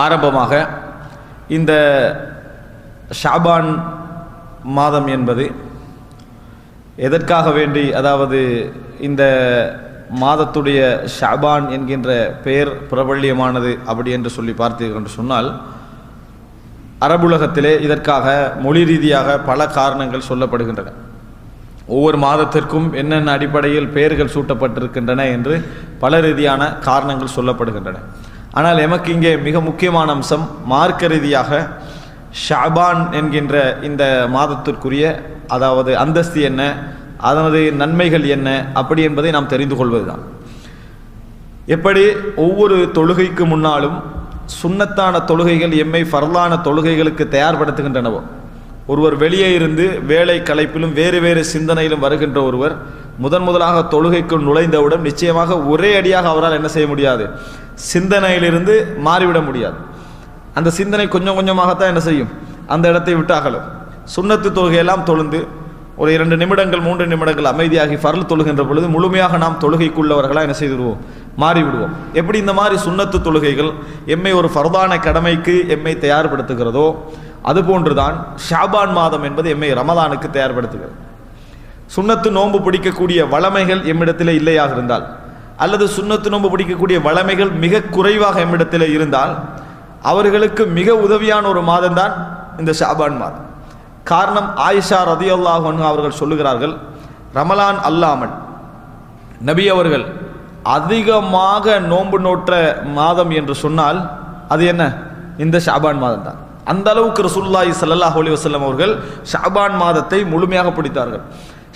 ஆரம்பமாக இந்த ஷாபான் மாதம் என்பது எதற்காக வேண்டி, அதாவது இந்த மாதத்துடைய ஷாபான் என்கின்ற பெயர் பிரபல்யமானது அப்படி என்று சொல்லி பார்த்தீர்கள் என்று சொன்னால், அரபுலகத்திலே இதற்காக மொழி ரீதியாக பல காரணங்கள் சொல்லப்படுகின்றன. ஒவ்வொரு மாதத்திற்கும் என்னென்ன அடிப்படையில் பெயர்கள் சூட்டப்பட்டிருக்கின்றன என்று பல ரீதியான காரணங்கள் சொல்லப்படுகின்றன. ஆனால் எமக்கு இங்கே மிக முக்கியமான அம்சம், மார்க்க ரீதியாக ஷாபான் என்கின்ற இந்த மாதத்திற்குரிய அதாவது அந்தஸ்து என்ன, அதனது நன்மைகள் என்ன அப்படி என்பதை நாம் தெரிந்து கொள்வதுதான். எப்படி ஒவ்வொரு தொழுகைக்கு முன்னாலும் சுன்னத்தான தொழுகைகள் எம்மை ஃபர்லான தொழுகைகளுக்கு தயார்படுத்துகின்றனவோ, ஒருவர் வெளியே இருந்து வேலை களைப்பிலும் வேறு வேறு சிந்தனையிலும் வருகின்ற ஒருவர் முதலாக தொழுகைக்குள் நுழைந்தவுடன் நிச்சயமாக ஒரே அடியாக அவரால் என்ன செய்ய முடியாது, சிந்தனையிலிருந்து மாறிவிட முடியாது. அந்த சிந்தனை கொஞ்சம் கொஞ்சமாகத்தான் என்ன செய்யும், அந்த இடத்தை விட்டு அகலும். சுன்னத்து தொழுகையெல்லாம் தொழுந்து ஒரு 2 நிமிடங்கள் 3 நிமிடங்கள் அமைதியாகி ஃபர்ல் தொழுகின்ற பொழுது முழுமையாக நாம் தொழுகைக்குள்ளவர்களாக என்ன செய்துவிடுவோம், மாறிவிடுவோம். எப்படி இந்த மாதிரி சுன்னத்து தொழுகைகள் எம்மை ஒரு ஃபர்தான கடமைக்கு எம்மை தயார்படுத்துகிறதோ, அதுபோன்றுதான் ஷாபான் மாதம் என்பது எம்மை ரமலானுக்கு தயார்படுத்துகிறது. சுன்னத்து நோன்பு பிடிக்கக்கூடிய வளமைகள் எம்மிடத்தில் இல்லையாக இருந்தால், அல்லது சுன்னத்து நோன்பு பிடிக்கக்கூடிய வளமைகள் மிக குறைவாக எம்மிடத்தில் இருந்தால், அவர்களுக்கு மிக உதவியான ஒரு மாதம் தான் இந்த ஷாபான் மாதம். காரணம், ஆயிஷா ரதியல்லாஹு அன்ஹா அவர்கள் சொல்லுகிறார்கள், ரமலான் அல்லாமல் நபி அவர்கள் அதிகமாக நோன்பு நோற்ற மாதம் என்று சொன்னால் அது என்ன, இந்த ஷாபான் மாதம் தான். அந்த அளவுக்கு ரசூலுல்லாஹி ஸல்லல்லாஹு அலைஹி வஸல்லம் அவர்கள் ஷாபான் மாதத்தை முழுமையாக பிடித்தார்கள்.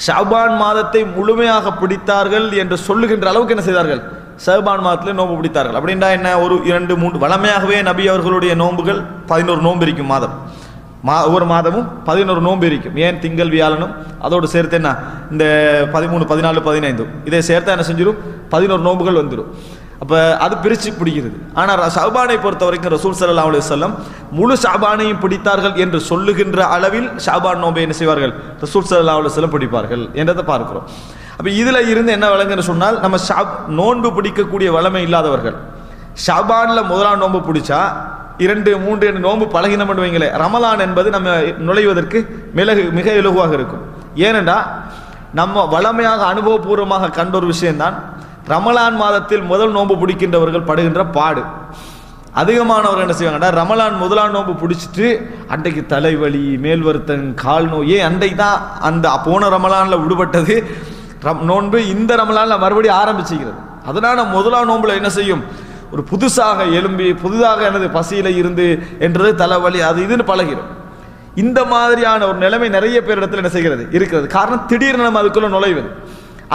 ஷாபான் மாதத்தை முழுமையாக பிடித்தார்கள் என்று சொல்லுகின்ற அளவுக்கு என்ன செய்தார்கள், ஷாபான் மாதத்தில் நோன்பு பிடித்தார்கள். அப்படின்னா என்ன, ஒரு 2 3 வளமையாகவே நபி அவர்களுடைய நோன்புகள் 11 நோன்பு இருக்கும் மாதம். ஒவ்வொரு மாதமும் 11 நோன்பு இருக்கும். ஏன், திங்கள் வியாழனும் அதோடு சேர்த்து என்ன இந்த 13 14 15 இதை சேர்த்து என்ன செஞ்சிடும், 11 நோன்புகள் வந்துடும். அப்போ அது பிரித்து பிடிக்கிறது. ஆனால் ஷாபானை பொறுத்த வரைக்கும் ரசூல் ஸல்லல்லாஹு அலைஹி வஸல்லம் முழு ஷாபானையும் பிடித்தார்கள் என்று சொல்லுகின்ற அளவில் ஷாபான் நோன்பை என்ன செய்வார்கள், ரசூல் ஸல்லல்லாஹு அலைஹி வஸல்லம் பிடிப்பார்கள் என்றதை பார்க்கிறோம். அப்போ இதில் இருந்து என்ன விளங்குன்னு சொன்னால், நம்ம நோன்பு பிடிக்கக்கூடிய வளமை இல்லாதவர்கள் ஷாபானில் முதலாம் நோன்பு பிடிச்சா 2 3 நோன்பு பழகினம் பண்ணுவீங்களே, ரமலான் என்பது நம்ம நுழைவதற்கு மிக இலகுவாக இருக்கும். ஏனென்றா நம்ம வளமையாக அனுபவபூர்வமாக கண்ட ஒரு விஷயம்தான், ரமலான் மாதத்தில் முதல் நோன்பு பிடிக்கின்றவர்கள் படுகின்ற பாடு. அதிகமானவர்கள் என்ன செய்வாங்கன்னா, ரமலான் முதலாம் நோன்பு பிடிச்சிட்டு அன்றைக்கு தலைவலி, மேல் வருத்தம், கால் நோய், அன்றைக்கு தான் அந்த போன ரமலானில் விடுபட்டது நோன்பு இந்த ரமலானில் மறுபடியும் ஆரம்பிச்சுக்கிறது. அதனால முதலாம் நோன்புல என்ன செய்யும், ஒரு புதுசாக எழும்பி புதிதாக எனது பசியில் இருந்து என்றது தலைவலி அது இதுன்னு பழகிடும். இந்த மாதிரியான ஒரு நிலைமை நிறைய பேரிடத்தில் என்ன செய்கிறது இருக்கிறது. காரணம், திடீர்னு நம்ம அதுக்குள்ள நுழைவது.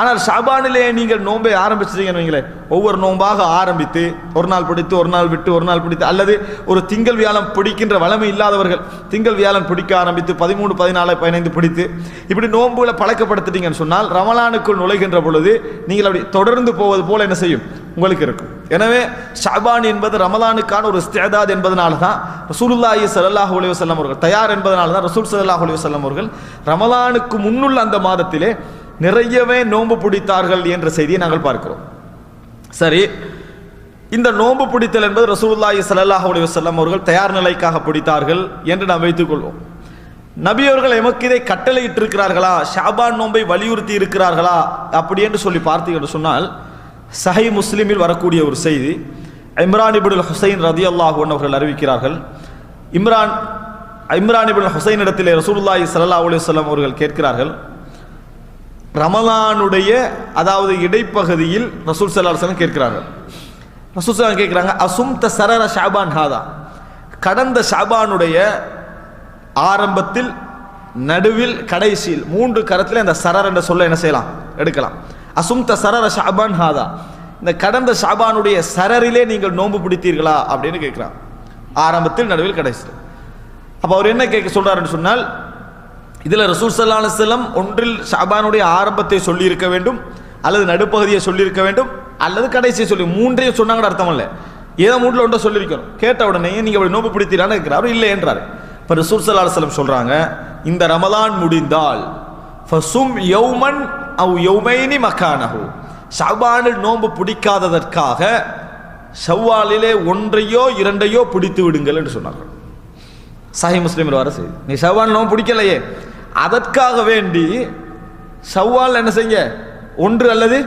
ஆனால் ஷாபானிலே நீங்கள் நோன்பை ஆரம்பிச்சிட்டீங்கன்னு வைங்களேன், ஒவ்வொரு நோன்பாக ஆரம்பித்து ஒரு நாள் பிடித்து ஒரு நாள் விட்டு ஒரு நாள் பிடித்து, அல்லது ஒரு திங்கள் வியாழம் பிடிக்கின்ற வளமை இல்லாதவர்கள் திங்கள் வியாழம் பிடிக்க ஆரம்பித்து 13 14 15 பிடித்து இப்படி நோன்புகளை பழக்கப்படுத்திட்டீங்கன்னு சொன்னால், ரமலானுக்குள் நுழைகின்ற பொழுது நீங்கள் அப்படி தொடர்ந்து போவது போல என்ன செய்யும், உங்களுக்கு இருக்கும். எனவே ஷாபான் என்பது ரமலானுக்கான ஒரு இஸ்திஅதாத் என்பதனால தான் ரசூலுல்லாஹி ஸல்லல்லாஹு அலைஹி வஸல்லம் அவர்கள் தயார் என்பதனால தான் ரசூல் ஸல்லல்லாஹு அலைஹி வஸல்லம் அவர்கள் ரமலானுக்கு முன்னுள்ள அந்த மாதத்திலே நிறையவே நோன்பு பிடித்தார்கள் என்ற செய்தியை நாங்கள் பார்க்கிறோம். சரி, இந்த நோன்பு பிடித்தல் என்பது ரசூலுல்லாஹி ஸல்லல்லாஹு அலைஹி வஸல்லம் அவர்கள் தயார் நிலைக்காக பிடித்தார்கள் என்று நாம் வைத்துக் கொள்வோம். நபி அவர்கள் எமக்கு இதை கட்டளையிட்டிருக்கிறார்களா, ஷாபான் நோன்பை வலியுறுத்தி இருக்கிறார்களா அப்படி என்று சொல்லி பார்த்தீர்கள் சொன்னால், சஹீஹ் முஸ்லிமில் வரக்கூடிய ஒரு செய்தி, இம்ரான் இப்னுல் ஹுசைன் ரதியல்லாஹு அன்ஹு அவர்கள் அறிவிக்கிறார்கள், இம்ரான் இப்னுல் ஹுசைன் இடத்திலே ரசூலுல்லாஹி ஸல்லல்லாஹு அலைஹி வஸல்லம் அவர்கள் கேட்கிறார்கள், ரமலானுடைய அதாவது இடைப்பகுதியில் ரசூல் ஸல்லல்லாஹு அலைஹி வஸல்லம் கேட்கிறார்கள். ரசூல் ஸல்லல்லாஹு கேட்கிறாங்க, அசும்த சரர ஷாபான் ஹாதா, கடந்த ஷாபானுடைய ஆரம்பத்தில் நடுவில் கடைசியில் 3 கரத்தில் அந்த சரர் என்ற சொல்ல என்ன செய்யலாம், எடுக்கலாம். அசும்த சரர ஷாபான் ஹாதா, இந்த கடந்த ஷாபானுடைய சரரிலே நீங்கள் நோன்பு பிடித்தீர்களா அப்படின்னு கேட்கிறான். ஆரம்பத்தில் நடுவில் கடைசியில். அப்போ அவர் என்ன கேட்க சொல்றாருன்னு சொன்னால், இதில் ரசூல் ஸல்லல்லாஹு அலைஹி வஸல்லம் ஒன்றில் ஷாபானுடைய ஆரம்பத்தை சொல்லியிருக்க வேண்டும், அல்லது நடுப்பகுதியை சொல்லியிருக்க வேண்டும், அல்லது கடைசியை சொல்லி 3ஐயும் சொன்னாங்கன்னு அர்த்தம் இல்லை. ஏதோ 3ல் ஒன்றை சொல்லியிருக்கணும். கேட்ட உடனே நீங்கள் அப்படி நோன்பு பிடித்தீரான்னு இருக்கிறார், இல்லை என்றார். இப்போ ரசூல் ஸல்லல்லாஹு அலைஹி வஸல்லம் சொல்றாங்க, இந்த ரமலான் முடிந்தால் ஃபசும் யௌமன் அவ் யௌமைனி மக்கானஹு, ஷாபானில் நோன்பு பிடிக்காததற்காக ஷவ்வாலிலே ஒன்றையோ இரண்டையோ பிடித்து விடுங்கள் என்று சொன்னார்கள். சஹீஹ் முஸ்லிமில் வர செய்தி. நீ ஷவ்வால் நோன்பு பிடிக்கலையே, அதற்காக வேண்டி ஷவ்வால் என்ன செய்ய, ஒன்று அல்லது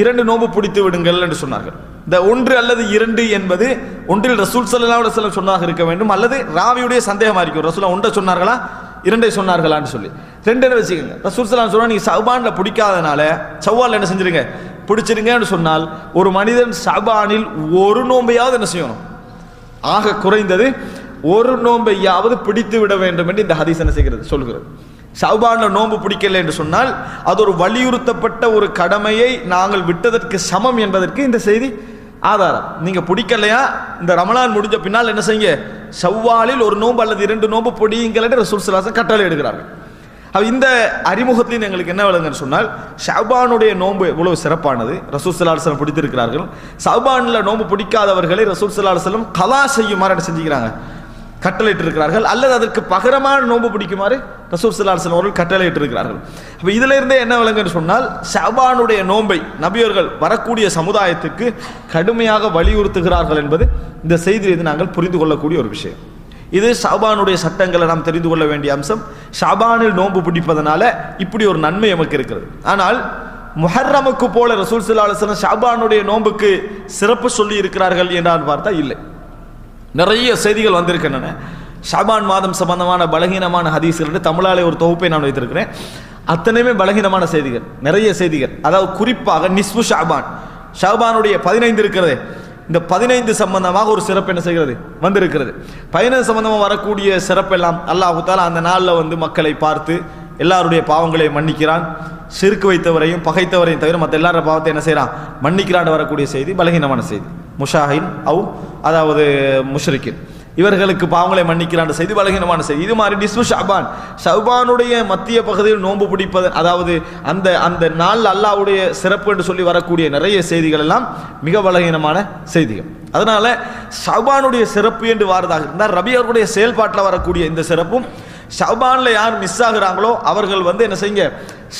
இரண்டு நோன்பு பிடித்து விடுங்கள் என்று சொன்னார்கள். இந்த ஒன்று அல்லது இரண்டு என்பது ஒன்றில் ரசூல் ஸல்லல்லாஹு அலைஹி வஸல்லம் சொன்னாக இருக்க வேண்டும், அல்லது ராவியுடைய சந்தேகமாக இருக்கும். ரசூலா ஒன்றை சொன்னார்களா இரண்டை சொன்னார்களான்னு சொல்லி ரெண்டு வச்சுக்கோங்க. ரசூல் ஸல்லல்லாஹு அலைஹி வஸல்லம் நீங்க ஷஅபான்ல பிடிக்காதனால ஷவ்வால் என்ன செஞ்சிருங்க, பிடிச்சிருங்கன்னு சொன்னால் ஒரு மனிதன் ஷஅபானில் ஒரு நோன்பையாவது என்ன செய்யணும், ஆக குறைந்தது ஒரு நோன்பையாவது பிடித்து விட வேண்டும் என்று இந்த ஹதீஸ் என்ன செய்கிறது, சொல்கிறது. ஷஅபான்ல நோன்பு பிடிக்கல என்று சொன்னால் அது ஒரு வலியுறுத்தப்பட்ட ஒரு கடமையை நாங்கள் விட்டதற்கு சமம் என்பதற்கு இந்த செய்தி ஆதாரம். நீங்க பிடிக்கலையா, இந்த ரமலான் முடிஞ்ச பின்னால் என்ன செய்யுங்க, ஷவ்வாலில் ஒரு நோன்பு அல்லது இரண்டு நோன்பு பிடியுங்கள் என்று ரசூல் ஸல்லல்லாஹு அலைஹி வஸல்லம் கட்டளை எடுக்கிறார்கள். இந்த அறிமுகத்தின் எங்களுக்கு என்ன விளங்குன்னு சொன்னால், ஷஅபானுடைய நோன்பு இவ்வளவு சிறப்பானது, ரசூல் ஸல்லல்லாஹு அலைஹி வஸல்லம் பிடித்திருக்கிறார்கள். ஷஅபான்ல நோன்பு பிடிக்காதவர்களை ரசூல் ஸல்லல்லாஹு அலைஹி வஸல்லம் கலா செய்யுமாறு என்ன செஞ்சுக்கிறாங்க, கட்டளையிட்டு இருக்கிறார்கள். அல்லது அதற்கு பகரமான நோன்பு பிடிக்குமாறு ரசூல் ஸல்லல்லாஹு அலைஹி வஸல்லம் அவர்கள் கட்டளையிட்டு இருக்கிறார்கள். அப்ப இதுல இருந்தே என்ன விளங்குன்னு சொன்னால், ஷஅபானுடைய நோன்பை நபியர்கள் வரக்கூடிய சமுதாயத்துக்கு கடுமையாக வலியுறுத்துகிறார்கள் என்பது இந்த செய்தியிலிருந்து நாங்கள் புரிந்து கொள்ளக்கூடிய ஒரு விஷயம். இது ஷஅபானுடைய சட்டங்களை நாம் தெரிந்து கொள்ள வேண்டிய அம்சம். ஷஅபானில் நோன்பு பிடிப்பதனால இப்படி ஒரு நன்மை நமக்கு இருக்கிறது. ஆனால் முஹர்ரமுக்கு போல ரசூல் ஸல்லல்லாஹு அலைஹி வஸல்லம் ஷஅபானுடைய நோன்புக்கு சிறப்பு சொல்லி இருக்கிறார்கள் என்றால் பார்த்தா இல்லை. நிறைய செய்திகள் வந்திருக்கின்றன. ஷஅபான் மாதம் சம்பந்தமான பலகீனமான ஹதீஸ்கள் தமிழாலே ஒரு தொகுப்பை நான் வைத்திருக்கிறேன். அத்தனையுமே பலகீனமான செய்திகள், நிறைய செய்திகள். அதாவது குறிப்பாக நிஸ்பு ஷஅபான், ஷஅபானுடைய 15 இருக்கிறது, இந்த 15 சம்பந்தமாக ஒரு சிறப்பு என்ன செய்கிறது, வந்திருக்கிறது. 15 சம்பந்தமாக வரக்கூடிய சிறப்பெல்லாம் அல்லாஹ் தஆலா அந்த நாளில் மக்களை பார்த்து எல்லாருடைய பாவங்களை மன்னிக்கிறான், ஷிர்க் வைத்தவரையும் பகைத்தவரையும் தவிர மற்ற எல்லார பாவத்தை என்ன செய்யறான், மன்னிக்கிறான் வரக்கூடிய செய்தி பலகீனமான செய்தி. முஷாஹின் அதாவது முஷ்ரிக்கின் இவர்களுக்கு பாவங்களை மன்னிக்கிறான் செய்தி பலகீனமான செய்தி. இது மாதிரி நிஸ்பு ஷஅபான், ஷஅபானுடைய மத்திய பகுதியில் நோன்பு பிடிப்பது, அதாவது அந்த அந்த நாள் அல்லாஹ்வுடைய சிறப்பு என்று சொல்லி வரக்கூடிய நிறைய செய்திகள் எல்லாம் மிக பலகீனமான செய்திகள். அதனால ஷஅபானுடைய சிறப்பு என்று வாரதாக இருந்தால் ரபி அவர்களுடைய செயல்பாட்டில் வரக்கூடிய இந்த சிறப்பும், ஷஅபான்ல யார் மிஸ் ஆகுறாங்களோ அவர்கள் என்ன செய்யுங்க,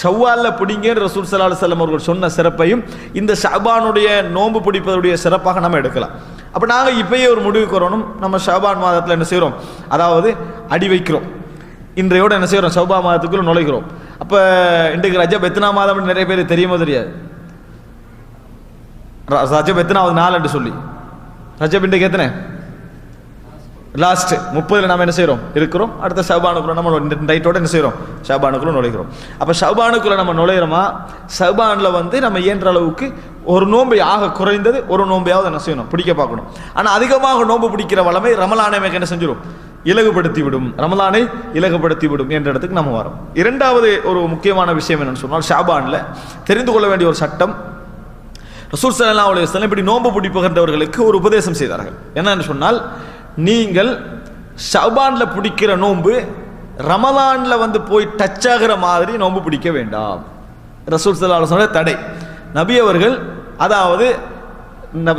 ஷவ்வால்ல பிடிங்க ரசூல் ஸல்லல்லாஹு அலைஹி வஸல்லம் அவர்கள் சொன்ன சிறப்பையும் இந்த ஷஅபானுடைய நோன்பு பிடிப்பதுடைய சிறப்பாக நம்ம எடுக்கலாம். அப்போ நாங்கள் இப்பயே ஒரு முடிவுக்கு வரணும். நம்ம ஷஅபான் மாதத்தில் என்ன செய்கிறோம், அதாவது அடி வைக்கிறோம், இன்றையோட என்ன செய்கிறோம், ஷஅபான் மாதத்துக்குள்ள நுழைகிறோம். அப்போ இன்றைக்கு ரஜப் எத்தனா மாதம் நிறைய பேர் தெரியுமோ தெரியாது. ரஜப் எத்தனாவது நாள் என்று சொல்லி, ரஜப் இன்றைக்கு எத்தனை, லாஸ்ட் 30 நம்ம என்ன செய்கிறோம் இருக்கிறோம். அடுத்த ஷஅபானுக்குள்ள நம்ம நைட்டோட என்ன செய்கிறோம், ஷஅபானுக்குள்ள நுழைகிறோம். அப்போ ஷஅபானுக்குள்ள நம்ம நுழைகிறோமா, ஷஅபானில் நம்ம இயன்ற அளவுக்கு ஒரு நோன்பை ஆக குறைந்தது ஒரு நோன்பையாவது என்ன செய்யணும், பிடிக்க பார்க்கணும். ஆனால் அதிகமாக நோன்பு பிடிக்கிற வளமை ரமலானை என்ன செஞ்சிடும், இலகுபடுத்தி விடும், ரமலானை இலகுபடுத்தி விடும் என்ற இடத்துக்கு நம்ம வரோம். இரண்டாவது ஒரு முக்கியமான விஷயம் என்னன்னு சொன்னால், ஷஅபானில் தெரிந்து கொள்ள வேண்டிய ஒரு சட்டம், ரசூல் ஸல்லல்லாஹு அலைஹி வஸல்லம் இப்படி நோன்பு பிடிப்புகின்றவர்களுக்கு ஒரு உபதேசம் செய்தார்கள். என்னன்னு சொன்னால், நீங்கள் ஷஅபான்ல பிடிக்கிற நோன்பு ரமலான்ல போய் டச் ஆகிற மாதிரி நோன்பு பிடிக்க வேண்டாம். ரசூல் ஸல்லல்லாஹு அலைஹி வஸல்லம் தடை. நபி அவர்கள் அதாவது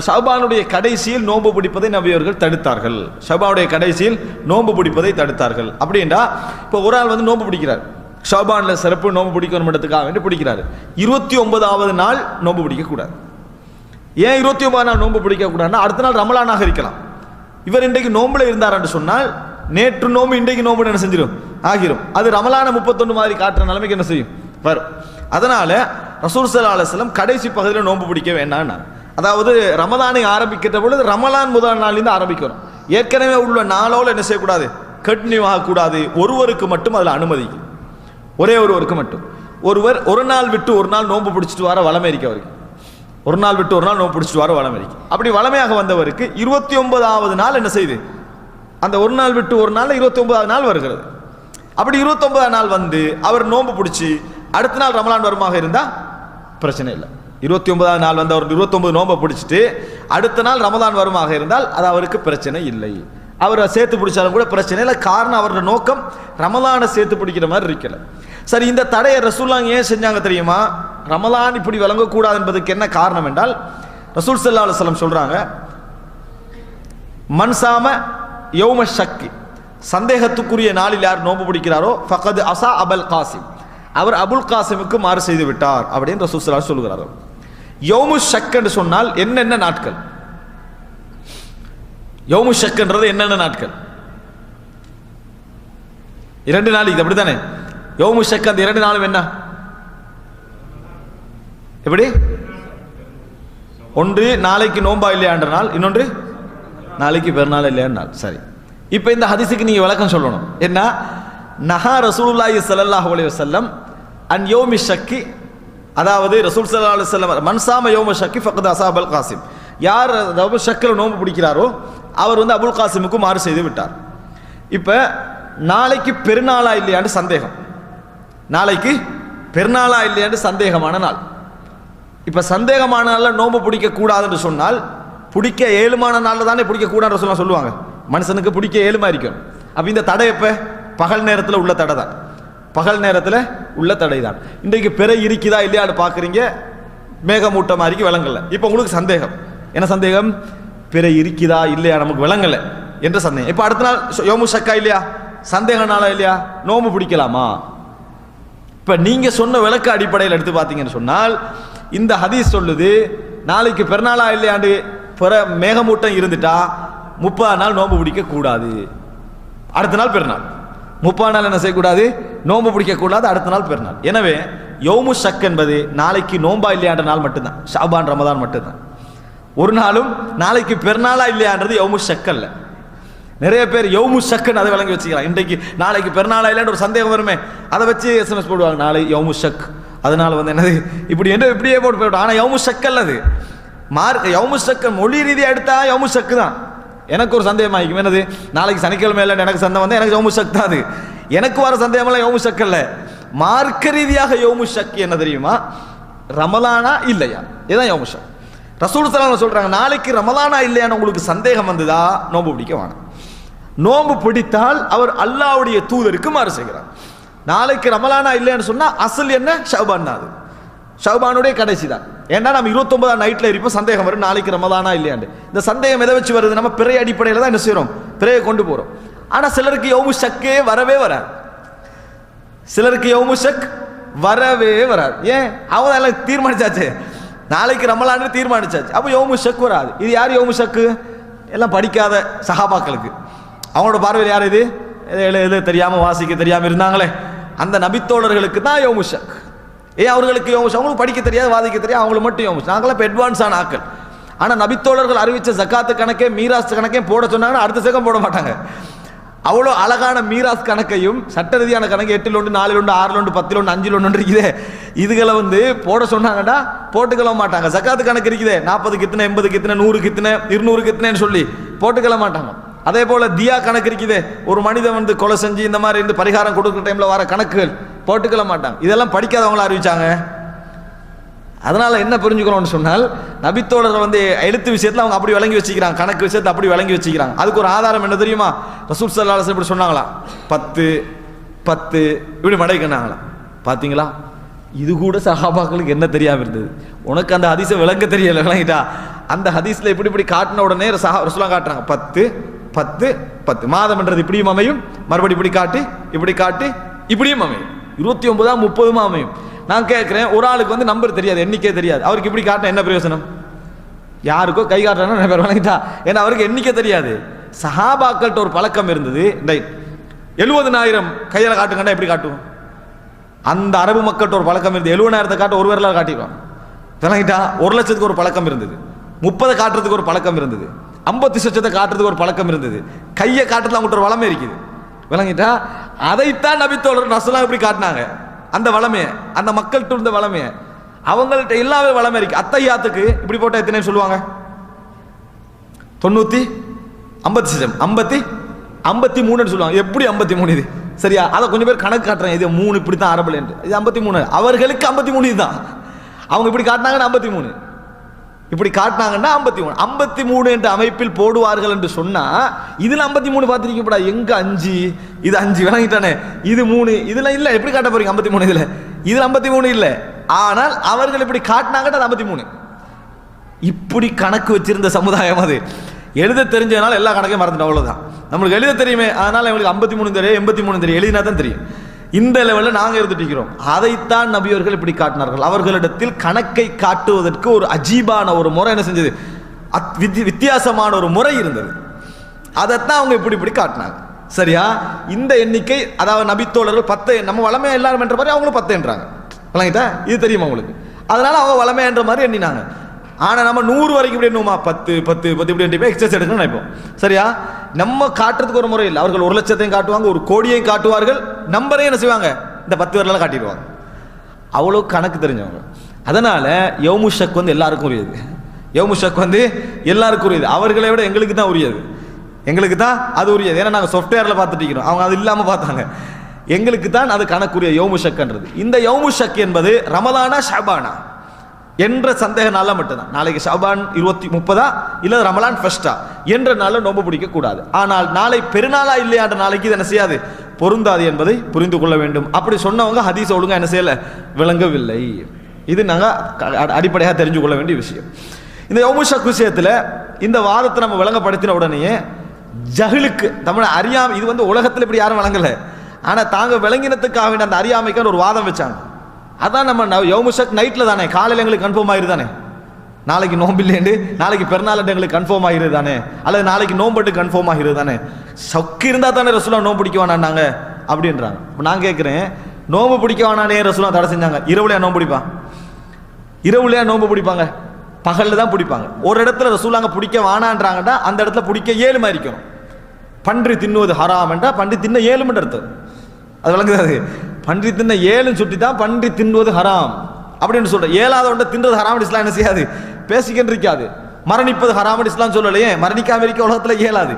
ஷஅபானுடைய கடைசியில் நோன்பு பிடிப்பதை நபி அவர்கள் தடுத்தார்கள். ஷஅபானுடைய கடைசியில் நோன்பு பிடிப்பதை தடுத்தார்கள். அப்படின்னா இப்போ ஒரு ஆள் நோன்பு பிடிக்கிறார், ஷஅபான்ல சிறப்பு நோன்பு பிடிக்கணும் இடத்துக்காக வேண்டி பிடிக்கிறார். 29வது நாள் நோன்பு பிடிக்கக்கூடாது. ஏன் 29வது நாள் நோன்பு பிடிக்கக்கூடாதுன்னா அடுத்த நாள் ரமலானாக இருக்கலாம். இவர் இன்றைக்கு நோன்புல இருந்தார் என்று சொன்னால் நேற்று நோன்பு இன்றைக்கு நோன்பு என்ன செஞ்சிடும், ஆகிரும். அது ரமலான 31 மாதிரி காட்டுற நிலைமைக்கு என்ன செய்யும், வரும். அதனால ரசூல் ஸல்லல்லாஹு அலைஹி வஸல்லம் கடைசி பகுதியில் நோன்பு பிடிக்க வேண்டாம். அதாவது ரமலானை ஆரம்பிக்கிற பொழுது ரமலான் முதல் நாளிலிருந்து ஆரம்பிக்கணும். ஏற்கனவே உள்ள நாளோடு என்ன செய்யக்கூடாது, கண்டினியூ ஆகக்கூடாது. ஒருவருக்கு மட்டும் அதில் அனுமதிக்கு, ஒரே ஒருவருக்கு மட்டும். ஒருவர் ஒரு நாள் விட்டு ஒரு நாள் நோன்பு பிடிச்சிட்டு வர வளமை இருக்கு அவருக்கு, ஒரு நாள் விட்டு ஒரு நாள் நோன்பு பிடிச்சிட்டு வர வளமை இருக்கு. அப்படி வளமையாக வந்தவருக்கு 29வது நாள் என்ன செய்யுது, அந்த ஒரு நாள் விட்டு ஒரு நாள் 29வது நாள் வருகிறது. அப்படி 29வது நாள் அவர் நோன்பு பிடிச்சி அடுத்த நாள் ரமலான் வருமாக இருந்தால் பிரச்சனை இல்லை. 29வது நாள் அவர் 29 நோன்பை பிடிச்சிட்டு அடுத்த நாள் ரமலான் வருமாக இருந்தால் அது அவருக்கு பிரச்சனை இல்லை. அவர் சேர்த்து பிடிச்சாலும் கூட பிரச்சனை இல்லை. காரணம் அவரோட நோக்கம் ரமலானை சேர்த்து பிடிக்கிற மாதிரி இருக்கல. சரி, இந்த தடையை ரசூலுல்லாஹ் ஏன் செஞ்சாங்க தெரியுமா? ரமலான் இப்படி வழங்கக்கூடாது என்பதற்கு என்ன காரணம் என்றால், ரசூல் ஸல்லல்லாஹு அலைஹி வஸல்லம் சொல்றாங்க, மன்சாம யௌம ஷக்கி, சந்தேகத்துக்குரிய நாளில் யார் நோன்பு பிடிக்கிறாரோ ஃபகத் அஸா அபுல் காசிம், அவர் அபுல் காசிமுக்கு மாறு செய்து விட்டார் அப்படின்னு ரசூல் ஸல்லல்லாஹு அலைஹி வஸல்லம் சொல்கிறார்கள். யௌமு ஷக் என்று சொன்னால் என்னென்ன நாட்கள், யௌமு ஷக்ன்றது என்னென்ன நாட்கள்? 2 நாள், இது அப்படித்தானே? யௌமு ஷக் அந்த 2 நாளும் என்ன? எப்படி? ஒன்று நாளைக்கு நோன்பா இல்லையான்ற நாள், இன்னொன்று நாளைக்கு பெருநாள் இல்லையான்ற நாள். சரி, இப்போ இந்த ஹதீஸுக்கு நீங்க விளக்கம் சொல்லணும். என்ன? நஹா ரசூலுல்லாஹி ஸல்லல்லாஹு அலைஹி வஸல்லம் அன் யௌமி ஷக்கி, அதாவது ரசூல் ஸல்லல்லாஹு அலைஹி வஸல்லம் மன்சாம யௌம ஷக்கி ஃபக்கத் அஸாபல் காசிம், யார் அதாவது ஷக்கில் நோன்பு பிடிக்கிறாரோ அவர் வந்து அபுல் காசிமுக்கு மாறு செய்து விட்டார். இப்போ நாளைக்கு பெருநாளா இல்லையான்னு சந்தேகம், நாளைக்கு பெருநாளா இல்லையான்னு சந்தேகமான நாள். இப்போ சந்தேகமான நாளில் நோன்பு பிடிக்க கூடாதுன்னு சொன்னால் பிடிக்க ஏழுமான நாளில் தானே பிடிக்க கூடாதுன்னு சொல்லுவாங்க. மனுஷனுக்கு பிடிக்க ஏழுமா இருக்கும். அப்போ இந்த தடை எப்போ? பகல் நேரத்தில் உள்ள தடை தான், பகல் நேரத்தில் உள்ள தடை தான். இன்றைக்கு பிறை இருக்குதா இல்லையான்னு பார்க்குறீங்க, மேகமூட்டமாக இருக்கு, விளங்கலை. இப்போ உங்களுக்கு சந்தேகம், என்ன சந்தேகம்? பிறை இருக்குதா இல்லையா நமக்கு விளங்கலை என்ற சந்தேகம். இப்போ அடுத்த நாள் யௌமு ஷக்கா இல்லையா, சந்தேக நாளா இல்லையா, நோம்பு பிடிக்கலாமா? இப்போ நீங்கள் சொன்ன விளக்க அடிப்படையில் எடுத்து பார்த்தீங்கன்னு சொன்னால் இந்த ஹதீஸ் சொல்லுது நாளைக்கு பெருநாளா இல்லையாண்டு பிற மேகமூட்டம் இருந்துட்டா 30 நாள் நோம்பு பிடிக்க கூடாது. அடுத்த நாள் பெருநாள், 30 நாள் என்ன செய்யக்கூடாது? நோம்பு பிடிக்க கூடாது, அடுத்த நாள் பெருநாள். எனவே யௌமு ஷக் என்பது நாளைக்கு நோம்பா இல்லையான்ற நாள் மட்டும்தான், ஷாபான் ரமதான் மட்டும்தான். ஒரு நாளும் நாளைக்கு பெருநாளா இல்லையான்றது யௌமு ஷக் அல்ல. நிறைய பேர் யௌமு ஷக்குன்னு அதை விளங்கி வச்சுக்கிறாங்க. இன்றைக்கு நாளைக்கு பெருநாளா இல்லைன்னு ஒரு சந்தேகம் வருமே, அதை வச்சு எஸ்எம்எஸ் போடுவாங்க, நாளை யௌமு ஷக், அதனால வந்து என்னது இப்படி என்று இப்படியே போட்டு போய்விடும். ஆனால் யௌமு ஷக் அல்லது யௌமு ஷக் மொழி ரீதியாக எடுத்தா யௌமு ஷக்கு தான். எனக்கு ஒரு சந்தேகம் ஆகிக்கும், என்னது நாளைக்கு சனிக்கிழமை இல்லை எனக்கு சந்தேகம் வந்து எனக்கு யௌமு ஷக் தான். அது எனக்கு வர சந்தேகமெல்லாம் யௌமு ஷக் அல்ல. மார்க்க ரீதியாக யௌமு ஷக் என்ன தெரியுமா? ரமலானா இல்லையா, இதுதான் யௌமு ஷக். ரசூல் ஸல்லல்லாஹு அலைஹி வஸல்லம் சொல்றாங்க, நாளைக்கு ரமலானா இல்லையான்னு உங்களுக்கு சந்தேகம் வந்ததா நோன்பு பிடிக்க வேணாம். நோன்பு பிடித்தால் அவர் அல்லாஹ்வுடைய தூதருக்கு மாறு செய்கிறார். நாளைக்கு ரமலானா இல்லைன்னு சொன்னா அசல் என்ன? ஷஅபான் தான், அது ஷஅபானுடைய கடைசி தான். ஏன்னா நம்ம 29 நைட்ல இருப்போம், சந்தேகம் வரும் நாளைக்கு ரமலானா இல்லையாண்டு. இந்த சந்தேகம் எதை வச்சு வருது? நம்ம பிறை அடிப்படையில் தான் என்ன செய்யறோம்? பிறையை கொண்டு போறோம். ஆனா சிலருக்கு யௌமு ஷக்கே வரவே வராது, சிலருக்கு யௌமு ஷக் வரவே வராது. ஏன்? அவங்க எல்லாம் தீர்மானிச்சாச்சு, நாளைக்கு ரமலான்னு தீர்மானிச்சாச்சு, அப்போ யௌமு ஷக் வராது. இது யார் யௌமு ஷக்கு? எல்லாம் படிக்காத சஹாபாக்களுக்கு. அவங்களோட பார்வையில் யார் இது? எழுத தெரியாமல் வாசிக்க தெரியாமல் இருந்தாங்களே அந்த நபித்தோழர்களுக்கு தான் யௌமு ஷக். ஏன் அவர்களுக்கு யௌமு ஷக்? அவங்களுக்கு படிக்க தெரியாது, வாதிக்க தெரியாது, அவங்களுக்கு மட்டும் யௌமு ஷக். நாங்களாம் இப்போ அட்வான்ஸான ஆக்கள். ஆனால் நபித்தோழர்கள் அறிவித்த ஜக்காத்து கணக்கே மீராஸ் கணக்கே போட சொன்னாங்கன்னா அடுத்த செகண்ட் போட மாட்டாங்க. அவ்வளோ அழகான மீராஸ் கணக்கையும் சட்ட ரீதியான கணக்கு 8ல் 1 4ல் 1 6ல் 1 10ல் 1 5ல் 1 இருக்குதே, இதுகளை வந்து போட சொன்னாங்கன்னா போட்டுக்கல மாட்டாங்க. ஜக்காத்து கணக்கு இருக்குதே 40க்கு இத்தனை 80க்கு இத்தனை 100க்கு இத்தனை 200க்கு இத்தனைன்னு சொல்லி போட்டுக்கல மாட்டாங்க. அதே போல தியா கணக்கு இருக்குதே, ஒரு மனிதன் வந்து கொலை செஞ்சு இந்த மாதிரி இருந்து பரிகாரம் கொடுக்குற டைம்ல வர கணக்குகள் போட்டுக்கல மாட்டாங்க. இதெல்லாம் படிக்காதவங்கள அறிவிச்சாங்க. அதனால என்ன புரிஞ்சுக்கணும்னு சொன்னால் நபித்தோழர்கள் வந்து எழுத்து விஷயத்தில் அவங்க அப்படி விளங்கி வச்சுக்கிறாங்க, கணக்கு விஷயத்தை அப்படி விளங்கி வச்சுக்கிறாங்க. அதுக்கு ஒரு ஆதாரம் என்ன தெரியுமா? ரசூல் ஸல்லல்லாஹு அலைஹி வஸல்லம் இப்படி சொன்னாங்களாம், 10 10 இப்படி மடக்கினாங்களாம். பார்த்தீங்களா, இது கூட சஹாபாக்களுக்கு என்ன தெரியாம இருந்தது? உனக்கு அந்த ஹதீஸை விளங்க தெரியல, விளங்கிட்டா? அந்த ஹதீஸ்ல இப்படி இப்படி காட்டின உடனே ரசூலுல்லாஹ் காட்டுறாங்க 10 10 10 மாதம் என்றது இப்படியும் அமையும், மறுபடி இப்படி காட்டி இப்படி காட்டி இப்படியும் அமையும், 29 30 அமையும். நான் கேட்குறேன், ஒரு ஆளுக்கு வந்து நம்பர் தெரியாது, எண்ணிக்கை தெரியாது, அவருக்கு இப்படி காட்டின என்ன பிரயோசனம்? யாருக்கோ கை காட்டுறாங்கன்னா நிறைய பேர் வணங்கிட்டா, ஏன்னா அவருக்கு எண்ணிக்கை தெரியாது. சஹாபாக்கள்கிட்ட ஒரு பழக்கம் இருந்தது, இந்த 70,000 கையில் காட்டுங்கன்னா எப்படி காட்டுவோம்? அந்த அரபு மக்கள்கிட்ட ஒரு பழக்கம் இருந்தது, 70,000 காட்ட ஒரு விரலால் காட்டிடுவான், விளங்கிட்டா? 1,00,000 ஒரு பழக்கம் இருந்தது, 30 காட்டுறதுக்கு ஒரு பழக்கம் இருந்தது, 50,00,000 காட்டுறதுக்கு ஒரு பழக்கம் இருந்தது, கையை காட்டுறது அவங்கள்ட்ட ஒரு வளமை இருக்குது, விளங்கிட்டா? அதைத்தான் நபித்தோழர் ரசூலுல்லாஹ் இப்படி காட்டினாங்க. அந்த வளமையை, அந்த மக்கள்கிட்ட இருந்த வளமையை, அவங்கள்ட்ட எல்லாமே வளமை இருக்கு. அத்தையாத்துக்கு இப்படி போட்டால் எத்தனை சொல்லுவாங்க? 53 சொல்லுவாங்க. எப்படி 53 இது? சரியா? அதை கொஞ்சம் பேர் கணக்கு காட்டுறேன், இது 3 இப்படி தான் அரபுல என்று, இது 53. அவர்களுக்கு 53 இதுதான். அவங்க இப்படி காட்டினாங்கன்னா 53, இப்படி காட்டினாங்கன்னா 53. 53 என்ற அமைப்பில் போடுவார்கள் என்று சொன்னா இதுல 53 பார்த்திருக்க கூடாது. எங்க 5? இது 5, விளங்கிட்டானே? இது 3, இதுல இல்ல. எப்படி காட்ட போறீங்க 53? இதுல 53 இல்ல. ஆனால் அவர்கள் இப்படி காட்டினாங்கன்னா 53. இப்படி கணக்கு வச்சிருந்த சமுதாயம் அது. எழுத தெரிஞ்சதுனால எல்லா கணக்கையும் மறந்துட்டோம், அவ்வளவுதான். நம்மளுக்கு எழுத தெரியுமே, அதனால எங்களுக்கு 53 தெரியும், 83 தெரியும், எழுதினா தான் தெரியும். இந்த லெவலில் நாங்கள் இருந்துட்டிருக்கிறோம். அதைத்தான் நபியவர்கள் இப்படி காட்டினார்கள். அவர்களிடத்தில் கணக்கை காட்டுவதற்கு ஒரு அஜீபான ஒரு முறை என்ன செஞ்சது? வித்தியாசமான ஒரு முறை இருந்தது. அதைத்தான் அவங்க இப்படி காட்டினாங்க. சரியா? இந்த எண்ணிக்கை, அதாவது நபித்தோழர்கள் 10, நம்ம வளமையா எல்லாரும் என்ற மாதிரி அவங்களும் 10 என்றாங்க. விளங்கிட்டா? இது தெரியுமா உங்களுக்கு? அதனால அவங்க வளமையா என்ற மாதிரி எண்ணினாங்க. ஆனா நம்ம 100 வரைக்கும் இப்படி எண்ணுமா? 10 10 10 இப்படி எண்ணி எக்ஸஸ் எடுக்கணும்னு நினைப்போம். சரியா? நம்ம காட்டுறதுக்கு ஒரு முறை இல்லை. அவர்கள் 1,00,000 காட்டுவாங்க, 1 கோடியையும் காட்டுவார்கள், நம்பரையும் என்ன செய்வாங்க? இந்த 10 வரலாம் காட்டிடுவாங்க. அவ்வளோ கணக்கு தெரிஞ்சவங்க. அதனால யௌமு ஷக் வந்து எல்லாருக்கும் உரியது. யௌமு ஷக் வந்து எல்லாருக்கும் உரியது. அவர்களை விட எங்களுக்கு தான் உரியது. எங்களுக்கு தான் அது உரியது. ஏன்னா நாங்கள் சாஃப்ட்வேரில் பார்த்துட்டு இருக்கிறோம், அவங்க அது இல்லாமல் பார்த்தாங்க. எங்களுக்கு தான் அது கணக்குரிய யௌமு ஷக்ன்றது. இந்த யௌமு ஷக் என்பது ரமலானா ஷாபானா என்ற சந்தேக நாள மட்டும்தான். நாளைக்கு ஷாபான் 30 இல்ல ரமலான் ஃபர்ஸ்டா என்ற நாளில் நோன்பு பிடிக்க கூடாது. ஆனால் நாளை பெருநாளா இல்லையான்ற நாளைக்கு இது என்ன செய்யாது, பொருந்தாது என்பதை புரிந்து கொள்ள வேண்டும். அப்படி சொன்னவங்க ஹதீஸ் ஒழுங்கா என்ன செய்யல, விளங்கவில்லை. இது நாங்கள் அடிப்படையாக தெரிஞ்சு கொள்ள வேண்டிய விஷயம். இந்த யௌமு ஷக் விஷயத்தில் இந்த வாதத்தை நம்ம விளங்கப்படுத்தின உடனேயே ஜஹலுக்கு தமிழ் அறியாமை, இது வந்து உலகத்தில் இப்படி யாரும் வழங்கலை, ஆனால் தாங்க விளங்கினத்துக்காக வேண்டிய அந்த அறியாமைக்கான ஒரு வாதம் வச்சாங்க. அதான் நம்ம யௌமு ஷக் நைட்டில் தானே, காலையில் எங்களுக்கு கன்ஃபார்ம் ஆயிரு தானே, நாளைக்கு நோம்பு இல்லைண்டு நாளைக்கு பெருநாள் எங்களுக்கு கன்ஃபார்ம் ஆகிறது தானே, அல்லது நாளைக்கு நோம்பட்டு கன்ஃபார்ம் ஆகிறது தானே, ஷக் இருந்தால் தானே ரசூலா நோம்பு பிடிக்க வேணாண்டாங்க அப்படின்றாங்க. இப்போ நான் கேட்குறேன், நோம்பு பிடிக்க வேணானே ரசூலா தடை செஞ்சாங்க? இரவுலையா நோம்பு பிடிப்பான்? இரவுலையா நோம்பு பிடிப்பாங்க? பகலில் தான் பிடிப்பாங்க. ஒரு இடத்துல ரசூலாங்க பிடிக்க வேணான்றாங்கடா, அந்த இடத்துல பிடிக்க 7 மாதிரி இருக்கணும். பன்றி தின்னுவது ஹராம் என்றா பன்றி தின்ன 7 மணி அர்த்தம். அது விளங்குது. பன்றி தின்ன 7 சுட்டி தான் பன்றி தின்னுவது ஹராம் அப்படின்னு சொல்ற. 7வது ஒன்றை தின்றது ஹராம் இஸ்லாம் என்ன செய்யாது, பேசிக்கிட்டு இருக்காது. மரணிப்பது ஹராம் இஸ்லாம் சொல்லலையே, மரணிக்காம இருக்க உலகத்தில் இயலாது.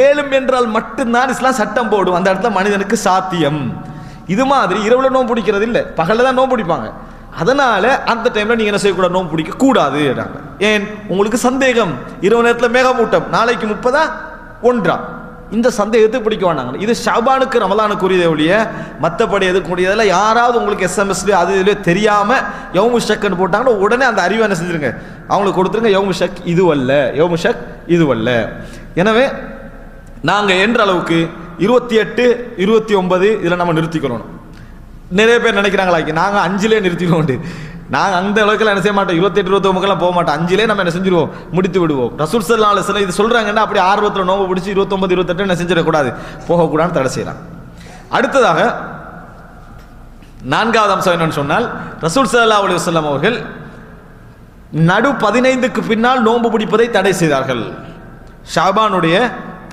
7 என்றால் மட்டும்தான் இஸ்லாம் சட்டம் போடும், அந்த இடத்துல மனிதனுக்கு சாத்தியம். இது மாதிரி இரவுல நோம்பு பிடிக்கிறது இல்லை, பகலில் தான் நோம்பு பிடிப்பாங்க. அதனால அந்த டைம்ல நீங்க என்ன செய்யக்கூடாது, நோம்பு பிடிக்க கூடாது. ஏன்? உங்களுக்கு சந்தேகம், இரவு நேரத்தில் மேகமூட்டம், நாளைக்கு 30 1 இந்த சந்தேகத்தை பிடிக்க வேண்டாங்க. இது ஷாபானுக்கு ரமலானுக்கு உரியதே ஒழிய மற்றபடி எதுக்கு கூடியதில் யாராவது உங்களுக்கு எஸ்எம்எஸ்ல அது இதுல தெரியாம யௌமு ஷக்னு போட்டாங்கன்னா உடனே அந்த அறிவை என்ன செஞ்சிருங்க, அவங்களுக்கு கொடுத்துருங்க. யௌமு ஷக் இதுவல்ல, யௌமு ஷக் இதுவல்ல. எனவே நாங்கள் என்ற அளவுக்கு 28 29 இதில் நம்ம நிறுத்திக்கணும். நிறைய பேர் நினைக்கிறாங்களா நாங்கள் 5லே நிறுத்திடுவோம். நாங்கள் அந்த அளவுக்கு என்ன செய்ய மாட்டோம், 28 29 போக மாட்டோம், 5லே நம்ம என்ன செஞ்சிருவோம், முடித்து விடுவோம். ரசூல் ஸல்லல்லாஹு அலைஹி வஸல்லம் இது சொல்றாங்கன்னா அப்படி ஆர்வத்தில் நோம்பு பிடிச்சி 29 28 என்ன செஞ்சிடக்கூடாது, போகக்கூடாதுன்னு தடை செய்யலாம். அடுத்ததாக 4வது அம்சம் என்னன்னு சொன்னால், ரசூல் ஸல்லல்லாஹு அலைஹி வஸல்லம் அவர்கள் நடு 15க்கு பின்னால் நோன்பு பிடிப்பதை தடை செய்தார்கள். ஷாபானுடைய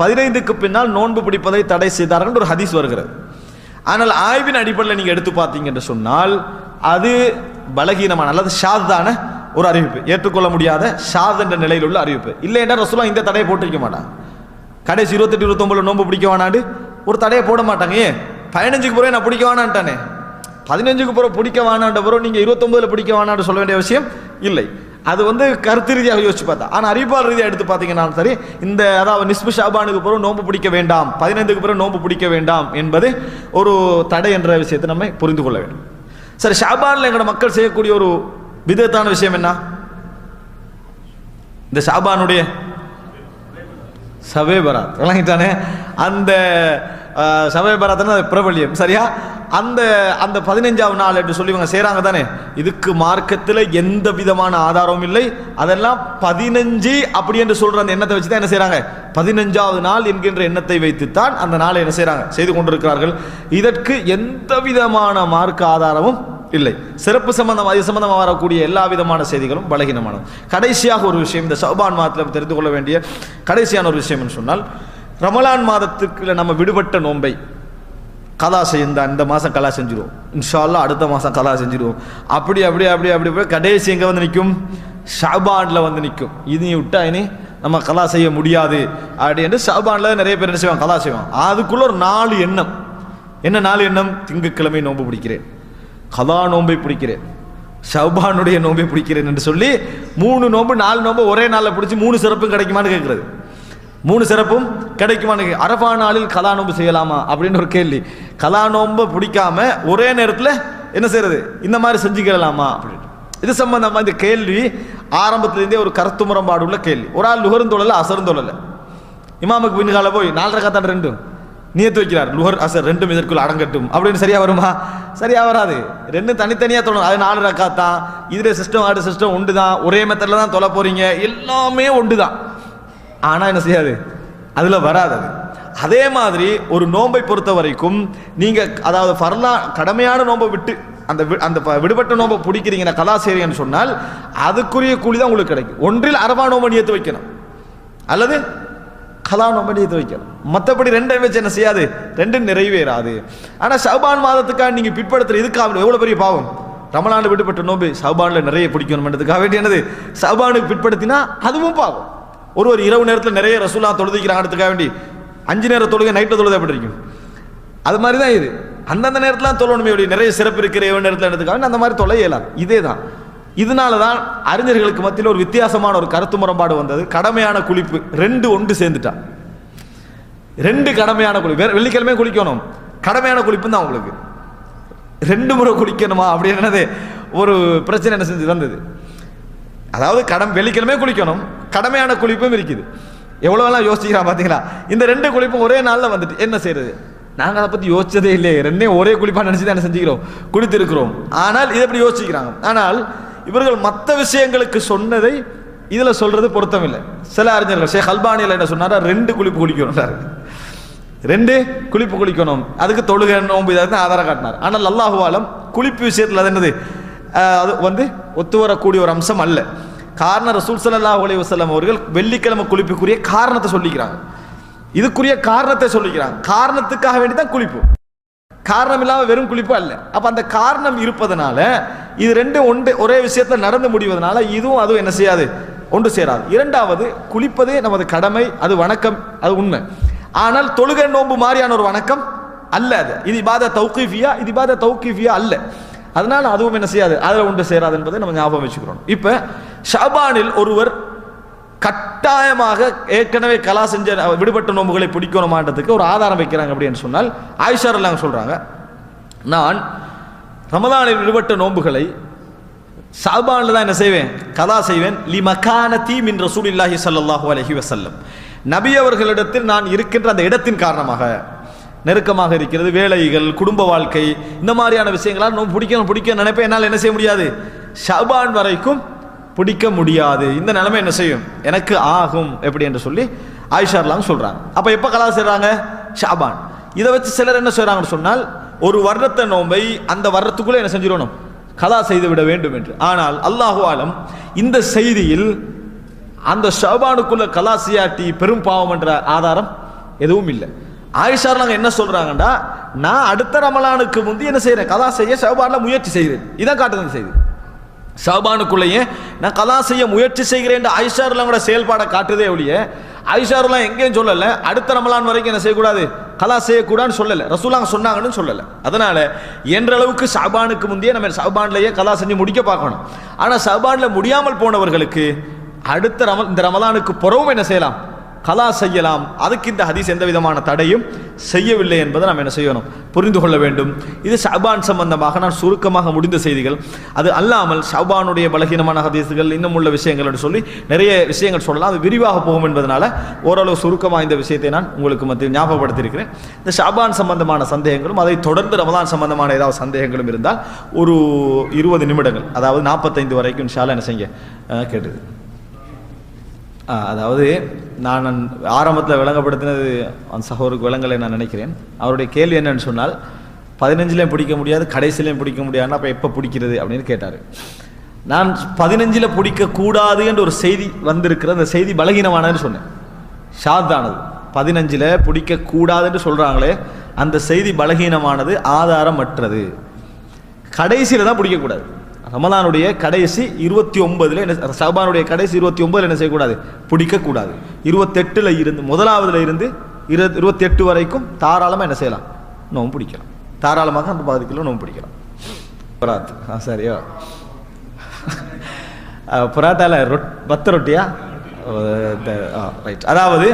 15க்கு பின்னால் நோன்பு பிடிப்பதை தடை செய்தார்கள் ஒரு ஹதீஸ் வருகிறது. ஆனால் ஆய்வின் அடிப்படையில் நீங்க எடுத்து பார்த்தீங்க என்று சொன்னால் அது பலகீனமான அல்லது ஷாதான ஒரு அறிவிப்பு, ஏற்றுக்கொள்ள முடியாத ஷாத் என்ற நிலையில் உள்ள அறிவிப்பு. இல்லை என்றால் ரசூலுல்லாஹ் இந்த தடையை போட்டிருக்க மாட்டாங்க. கடைசி 28 29 நோன்பு பிடிக்க வேணாண்டு ஒரு தடையை போட மாட்டாங்க. ஏன்? 15க்கு பிறகு நான் பிடிக்க வேணான்ட்டானே, 15க்கு பிறகு பிடிக்க வேணான்ற பிறகு நீங்க 29 பிடிக்க வேணான்னு சொல்ல வேண்டிய அவசியம் இல்லை. அது வந்து கருத்து ரீதியாக யோசிச்சு பார்த்தா. ஆனால் அறிவாளர் ரீதியாக எடுத்து பார்த்தீங்கன்னா சரி, இந்த அதாவது நிஸ்பு ஷாபானுக்கு பிறகு நோன்பு பிடிக்க வேண்டாம், 15க்கு பிறகு நோன்பு பிடிக்க வேண்டாம் என்பது ஒரு தடை என்ற விஷயத்தை நம்ம புரிந்து கொள்ள வேண்டும். சரி, ஷாபானில் எங்களோட மக்கள் செய்யக்கூடிய ஒரு விதத்தான விஷயம் என்ன? இந்த ஷாபானுடைய சவே பராத் விளங்கிட்டானே, அந்த சவே பராத்னா பிரபல்யம். சரியா? அந்த அந்த 15வது நாள் என்று சொல்லி இவங்க செய்கிறாங்க தானே, இதுக்கு மார்க்கத்தில் எந்த விதமான ஆதாரமும் இல்லை. அதெல்லாம் 15 அப்படி என்று சொல்கிற அந்த எண்ணத்தை வச்சு தான் என்ன செய்கிறாங்க, 15வது நாள் என்கின்ற எண்ணத்தை வைத்துத்தான் அந்த நாளை என்ன செய்கிறாங்க, செய்து கொண்டிருக்கிறார்கள். இதற்கு எந்த விதமான மார்க்க ஆதாரமும் இல்லை. சிறப்பு சம்பந்தம் அது சம்பந்தமாக வரக்கூடிய எல்லா விதமான செய்திகளும் பலகீனமானது. கடைசியாக ஒரு விஷயம், இந்த ஷஅபான் மாதத்தில் தெரிந்து கொள்ள வேண்டிய கடைசியான ஒரு விஷயம் என்று சொன்னால், ரமலான் மாதத்துக்கு நம்ம விடுபட்ட நோன்பை கலா செய்ய இந்த மாதம் கலா செஞ்சிடுவோம், இன்ஷா அல்லாஹ் அடுத்த மாதம் கலா செஞ்சிடுவோம். அப்படி அப்படி அப்படி அப்படி போய் கடைசி எங்கே வந்து நிற்கும், ஷஅபானில் வந்து நிற்கும். இனி விட்டா இனி நம்ம கலா செய்ய முடியாது அப்படின்னு ஷஅபானில் நிறைய பேர் என்ன செய்வாங்க, கலா செய்வாங்க. அதுக்குள்ள ஒரு 4 எண்ணம். என்ன 4 எண்ணம்? திங்கட்கிழமை நோன்பு பிடிக்கிறேன், கலா நோன்பை பிடிக்கிறேன், ஷஅபானுடைய நோன்பை பிடிக்கிறேன் என்று சொல்லி 3 நோன்பு 4 நோன்பு ஒரே நாளில் பிடிச்சி 3 சிறப்பும் கிடைக்குமான்னு கேட்குறது. 3 சிறப்பும் கிடைக்குமான்னு அரஃபா நாளில் கலா நோன்பு செய்யலாமா அப்படின்னு ஒரு கேள்வி. கலா நோன்பை பிடிக்காம ஒரே நேரத்தில் என்ன செய்யறது, இந்த மாதிரி செஞ்சுக்கலாமா அப்படின்னு இது சம்பந்தமாக இந்த கேள்வி ஆரம்பத்திலேருந்தே ஒரு கருத்து முரண்பாடு உள்ள கேள்வி. ஒரு ஆள் லுஹரும் தொழல அசரும் தொழல, இமாமுக்கு பின்கால போய் 4 ரக்காத்தான் 2 நியத்து வைக்கிறார், லுஹர் அசர் 2 இதற்குள் அடங்கட்டும் அப்படின்னு. சரியா வருமா? சரியா வராது. 2 தனித்தனியாக தொழணும். அது 4 ரக்காத்தான். இதில் சிஸ்டம் ஆடு சிஸ்டம் ஒன்று தான், ஒரே மெத்தடில் தான் தொலை போறீங்க, எல்லாமே ஒன்று தான். ஆனால் என்ன செய்யாது, அதில் வராது. அதே மாதிரி ஒரு நோன்பை பொறுத்த வரைக்கும் நீங்கள் அதாவது ஃபர்லா கடமையான நோன்பை விட்டு அந்த விடுபட்ட நோன்பை பிடிக்கிறீங்கன்னா கலா செய்றீங்கன்னு சொன்னால் அதுக்குரிய கூலி தான் உங்களுக்கு கிடைக்கும். ஒன்றில் அரபா நோன்பை நியத்து வைக்கணும் அல்லது கலா நோன்பை நியத்து வைக்கணும். மற்றபடி ரெண்டையும் வச்சு என்ன செய்யாது, ரெண்டும் நிறைவேறாது. ஆனால் ஷஅபான் மாதத்துக்காக நீங்கள் பிற்படுத்துற இதுக்காக எவ்வளோ பெரிய பாவம். ரமலானில் விடுபட்ட நோன்பு ஷஅபானில் நிறைய பிடிக்கணும்ன்றதுக்காக வேண்டியது ஷஅபானுக்கு பிற்படுத்தினா அதுவும் பாவம். ஒரு இரவு நேரத்தில் நிறைய ரசூலா தொழுதிக்கிறாங்கிறதுக்காக வேண்டி 5 நேர தொழுகை நைட்டில் தொழுதை எப்படி இருக்கும், அது மாதிரி தான் இது. அந்தந்த நேரத்தில் தொழணுமே நிறைய சிறப்பு இருக்கிற இரவு நேரத்தில் எடுத்துக்காக அந்த மாதிரி தொலை இயலாது. இதே தான். இதனால தான் அறிஞர்களுக்கு மத்தியில் ஒரு வித்தியாசமான ஒரு கருத்து முரண்பாடு வந்தது. கடமையான குளிப்பு 2 ஒன்று சேர்ந்துட்டா 2 கடமையான குளிப்பு, வெள்ளிக்கிழமை குளிக்கணும், கடமையான குளிப்பு தான் உங்களுக்கு 2 முறை குளிக்கணுமா அப்படின்னது ஒரு பிரச்சனை என்ன செஞ்சு வந்தது. அதாவது வெள்ளிக்கிழமை குளிக்கணும், கடமையான குளிப்பும் இருக்குது. எவ்வளோலாம் யோசிக்கிறான் பார்த்தீங்களா. இந்த 2 குளிப்பும் ஒரே நாளில் வந்துட்டு என்ன செய்யறது. நாங்கள் அதை பற்றி யோசிச்சதே இல்லையே, 2 ஒரே குளிப்பாக நினச்சி தான் என்ன செஞ்சுக்கிறோம், குளித்திருக்கிறோம். ஆனால் இதை எப்படி யோசிக்கிறாங்க. ஆனால் இவர்கள் மற்ற விஷயங்களுக்கு சொன்னதை இதில் சொல்றது பொருத்தம் இல்லை. சில அறிஞர்கள் ஷேக் அல்பானியில் என்ன சொன்னாரா, 2 குளிப்பு குளிக்கணும், 2 குளிப்பு குளிக்கணும், அதுக்கு தொழுகை நோன்பு இதை ஆதாரம் காட்டினார். ஆனால் அல்லாஹு ஆலம் குளிப்பு விஷயத்தில் அது என்னது, அது ஒத்து வரக்கூடிய ஒரு அம்சம் அல்ல. காரணம் ரசூல் ஸல்லல்லாஹு அலைஹி வஸல்லம் அவர்கள் வெள்ளிக்கிழமை குளிப்புக்குரிய காரணத்தை சொல்லிக்கிறாங்க, இதுக்குரிய காரணத்தை சொல்லிக்கிறாங்க. காரணத்துக்காக வேண்டி தான் குளிப்பு, காரணம் இல்லாமல் வெறும் குளிப்பு அல்ல. அப்ப அந்த காரணம் இருப்பதனால இது 2 ஒரே விஷயத்தில் நடந்து முடிவதனால இதுவும் அதுவும் என்ன செய்யாது, ஒன்று சேராது. இரண்டாவது, குளிப்பதே நமது கடமை, அது வணக்கம், அது உண்மை. ஆனால் தொழுகை நோன்பு மாதிரியான ஒரு வணக்கம் அல்ல அது. இது இபாதத் தௌகீஃபியா, இது இபாதத் தௌகீஃபியா அல்ல. அதனால அதுவும் என்ன செய்யாது, அதில் ஒன்று சேராது என்பதை நம்ம ஞாபகம் வச்சுக்கிறோம். இப்ப ஷஅபானில் ஒருவர் கட்டாயமாக ஏற்கனவே கலா செஞ்ச விடுபட்ட நோம்புகளை பிடிக்கணுமான்றதுக்கு ஒரு ஆதாரம் வைக்கிறாங்க. அப்படின்னு சொன்னால் ஆயிஷா ரலியல்லாஹு சொல்றாங்க, நான் ரமலானில் விடுபட்ட நோம்புகளை ஷஅபானில் தான் என்ன செய்வேன், கலா செய்வேன். லிமகானதி மின் ரசூலில்லாஹி ஸல்லல்லாஹு அலைஹி வஸல்லம், நபி அவர்களிடத்தில் நான் இருக்கின்ற அந்த இடத்தின் காரணமாக, நெருக்கமாக இருக்கிறது, வேலைகள், குடும்ப வாழ்க்கை, இந்த மாதிரியான விஷயங்களால் நோம்பு பிடிக்க நினைப்பேன். என்னால் என்ன செய்ய முடியாது, ஷஅபான் வரைக்கும் பிடிக்க முடியாது. இந்த நிலைமை என்ன செய்யும், எனக்கு ஆகும் எப்படி என்று சொல்லி ஆயிஷா ரலியல்லாஹு சொல்றாங்க. அப்ப எப்ப கலா செய்றாங்க, ஷஅபான். இதை வச்சு சிலர் என்ன செய்றாங்கன்னு சொன்னால் ஒரு வருடத்தை நோம்பை அந்த வருடத்துக்குள்ள என்ன செஞ்சிடணும், கலா செய்து விட வேண்டும் என்று. ஆனால் அல்லாஹு ஆலம் இந்த செய்தியில் அந்த ஷஅபானுக்குள்ள கலா செய்யாட்டி பெரும் பாவம் என்ற ஆதாரம் எதுவும் இல்லை. ஆயிஷா ரலியல்லாஹு என்ன சொல்றாங்கன்னா, நான் அடுத்த ரமலானுக்கு முந்தி என்ன செய்யறேன், கலா செய்ய ஷஅபான்ல முயற்சி செய்கிறேன். இதான் காட்டுது செய்தி. ஷஅபானுக்குள்ளேயே நான் கலா செய்ய முயற்சி செய்கிறேன் ஆயிஷா ரலியல்லாஹு செயல்பாடை காட்டுதே ஒழிய ஆயிஷா ரலியல்லாஹு எங்கேயும் சொல்லல அடுத்த ரமலான் வரைக்கும் என்ன செய்யக்கூடாது, கலா செய்யக்கூடாதுன்னு சொல்லல, ரசூலுல்லாஹ் சொன்னாங்கன்னு சொல்லல. அதனால என்ற அளவுக்கு ஷஅபானுக்கு முந்தைய நம்ம ஷஅபான்லயே கலா செஞ்சு முடிக்க பார்க்கணும். ஆனா ஷஅபான்ல முடியாமல் போனவர்களுக்கு அடுத்த இந்த ரமலானுக்கு பிறகும் என்ன செய்யலாம், கலா செய்யலாம். அதுக்கு இந்த ஹதீஸ் எந்த விதமான தடையும் செய்யவில்லை என்பதை நாம் என்ன செய்யணும், புரிந்து கொள்ள வேண்டும். இது ஷஅபான் சம்பந்தமாக நான் சுருக்கமாக முடிந்த செய்திகள். அது அல்லாமல் ஷஅபானுடைய பலகீனமான ஹதீஸ்கள் இன்னும் உள்ள விஷயங்கள் என்று சொல்லி நிறைய விஷயங்கள் சொல்லலாம், அது விரிவாக போகும் என்பதனால ஓரளவு சுருக்கமாக இந்த விஷயத்தை நான் உங்களுக்கு மத்தியில் ஞாபகப்படுத்தியிருக்கிறேன். இந்த ஷஅபான் சம்பந்தமான சந்தேகங்களும் அதை தொடர்ந்து ரமலான் சம்பந்தமான ஏதாவது சந்தேகங்களும் இருந்தால் ஒரு 20 நிமிடங்கள், அதாவது 45 வரைக்கும் இன்ஷா அல்லாஹ் என்ன செய்யுங்க கேட்டுது. அதாவது நான் ஆரம்பத்தில் விளங்கப்படுத்தினது அந்த சகோதரருக்கு விளங்கலை நான் நினைக்கிறேன். அவருடைய கேள்வி என்னன்னு சொன்னால் 15லையும் பிடிக்க முடியாது, கடைசிலையும் பிடிக்க முடியாதுன்னா அப்போ எப்போ பிடிக்கிறது அப்படின்னு கேட்டார். நான் 15ல் பிடிக்கக்கூடாது என்ற ஒரு செய்தி வந்திருக்கிற அந்த செய்தி பலகீனமானதுன்னு சொன்னேன், ஷாத்தானது. 15ல் பிடிக்கக்கூடாதுன்னு சொல்கிறாங்களே அந்த செய்தி பலகீனமானது, ஆதாரமற்றது. கடைசியில் தான் பிடிக்கக்கூடாது. ரமலானுடைய கடைசி 29 என்ன, ஷஅபானுடைய கடைசி 29 என்ன செய்யக்கூடாது, பிடிக்கக்கூடாது. 28ல் இருந்து முதலாவதுல இருந்து 28 வரைக்கும் தாராளமாக என்ன செய்யலாம், நோம்பு பிடிக்கலாம். தாராளமாக அந்த 10 கிலோ நோம்பு பிடிக்கலாம். பராத் சரியா, பராத்தால பத்த ரொட்டியா, ரைட். அதாவது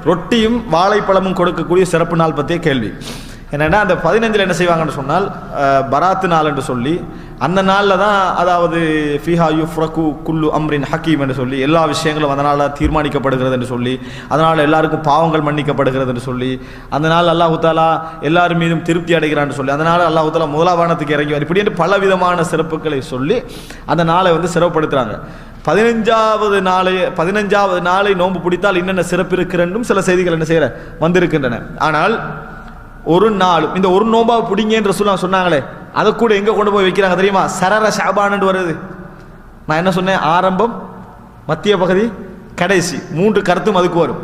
ரொட்டியும் வாழைப்பழமும் கொடுக்கக்கூடிய சிறப்பு நாள் பற்றிய கேள்வி என்னென்னா, அந்த 15ல் என்ன செய்வாங்கன்னு சொன்னால் பராத்து நாள் என்று சொல்லி அந்த நாளில் தான் அதாவது ஃபிஹா யுஃப்ரகு குல்லு அம்ரின் ஹக்கீம் என்று சொல்லி எல்லா விஷயங்களும் அதனால் தீர்மானிக்கப்படுகிறது என்று சொல்லி, அதனால் எல்லாருக்கும் பாவங்கள் மன்னிக்கப்படுகிறது என்று சொல்லி, அந்த நாள் அல்லாஹு தாலா எல்லாரும் மீதும் திருப்தி அடைகிறான்னு சொல்லி, அதனால் அல்லாஹு தாலா முதலாவானத்துக்கு இறங்கி இப்படி என்று பல விதமான சிறப்புகளை சொல்லி அந்த நாளை வந்து சிறப்படுத்துகிறாங்க. 15வது நாளை நோன்பு பிடித்தால் என்னென்ன சிறப்பு இருக்கிறன்னும் சில செய்திகள் என்ன செய்கிற வந்திருக்கின்றன. ஆனால் ஒரு நாளும் இந்த ஒரு நோம்பா பிடிங்க என்று சொன்னாங்களே, அதை கூட எங்க கொண்டு போய் வைக்கிறாங்க தெரியுமா? சரர ஷாபான் வருது. நான் என்ன சொன்னேன்? ஆரம்பம், மத்திய பகுதி, கடைசி, 3 கருத்தும் அதுக்கு வரும்.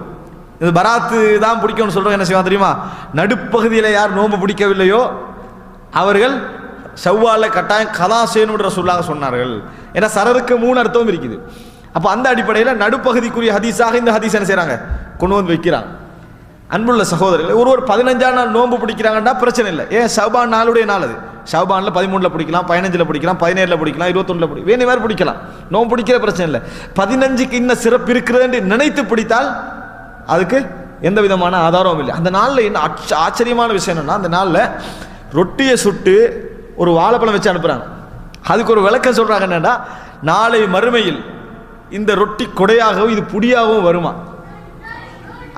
இது பராத்து தான் பிடிக்கும்னு சொல்றவங்க என்ன செய்வாங்க தெரியுமா? நடுப்பகுதியில் யார் நோம்பு பிடிக்கவில்லையோ அவர்கள் ஷவ்வால்ல கட்டாயம் கதா செய்யணும்ன்ற சொல்லாக சொன்னார்கள். ஏன்னா சரருக்கு 3 அர்த்தமும் இருக்குது. அப்போ அந்த அடிப்படையில் நடுப்பகுதிக்குரிய ஹதீஸாக இந்த ஹதீஸ் என்ன செய்கிறாங்க? கொண்டு வந்து வைக்கிறாங்க. அன்புள்ள சகோதரர்கள், ஒருவர் 15ஆம் நாள் நோன்பு பிடிக்கிறாங்கன்னா பிரச்சனை இல்லை. ஏன் ஷவ்பான் நாளுடைய நாள் அது. ஷவ்பானில் 13 பிடிக்கலாம், 15 பிடிக்கலாம், 17 பிடிக்கலாம், 21 பிடிக்கலாம், வேணும் வேறு பிடிக்கலாம். நோன்பு பிடிக்கிற பிரச்சனை இல்லை. 15க்கு இன்னும் சிறப்பு இருக்கிறது என்று நினைத்து பிடித்தால் அதுக்கு எந்த விதமான ஆதாரமும் இல்லை. அந்த நாளில் என்ன ஆச்சரியமான விஷயம் என்னன்னா, அந்த நாளில் ரொட்டியை சுட்டு ஒரு வாழைப்பழம் வச்சு அனுப்புகிறாங்க. அதுக்கு ஒரு விளக்கம் சொல்கிறாங்க. என்னன்னா, நாளை மறுமையில் இந்த ரொட்டி கொடையாகவும் இது புடியாகவும் வருமா?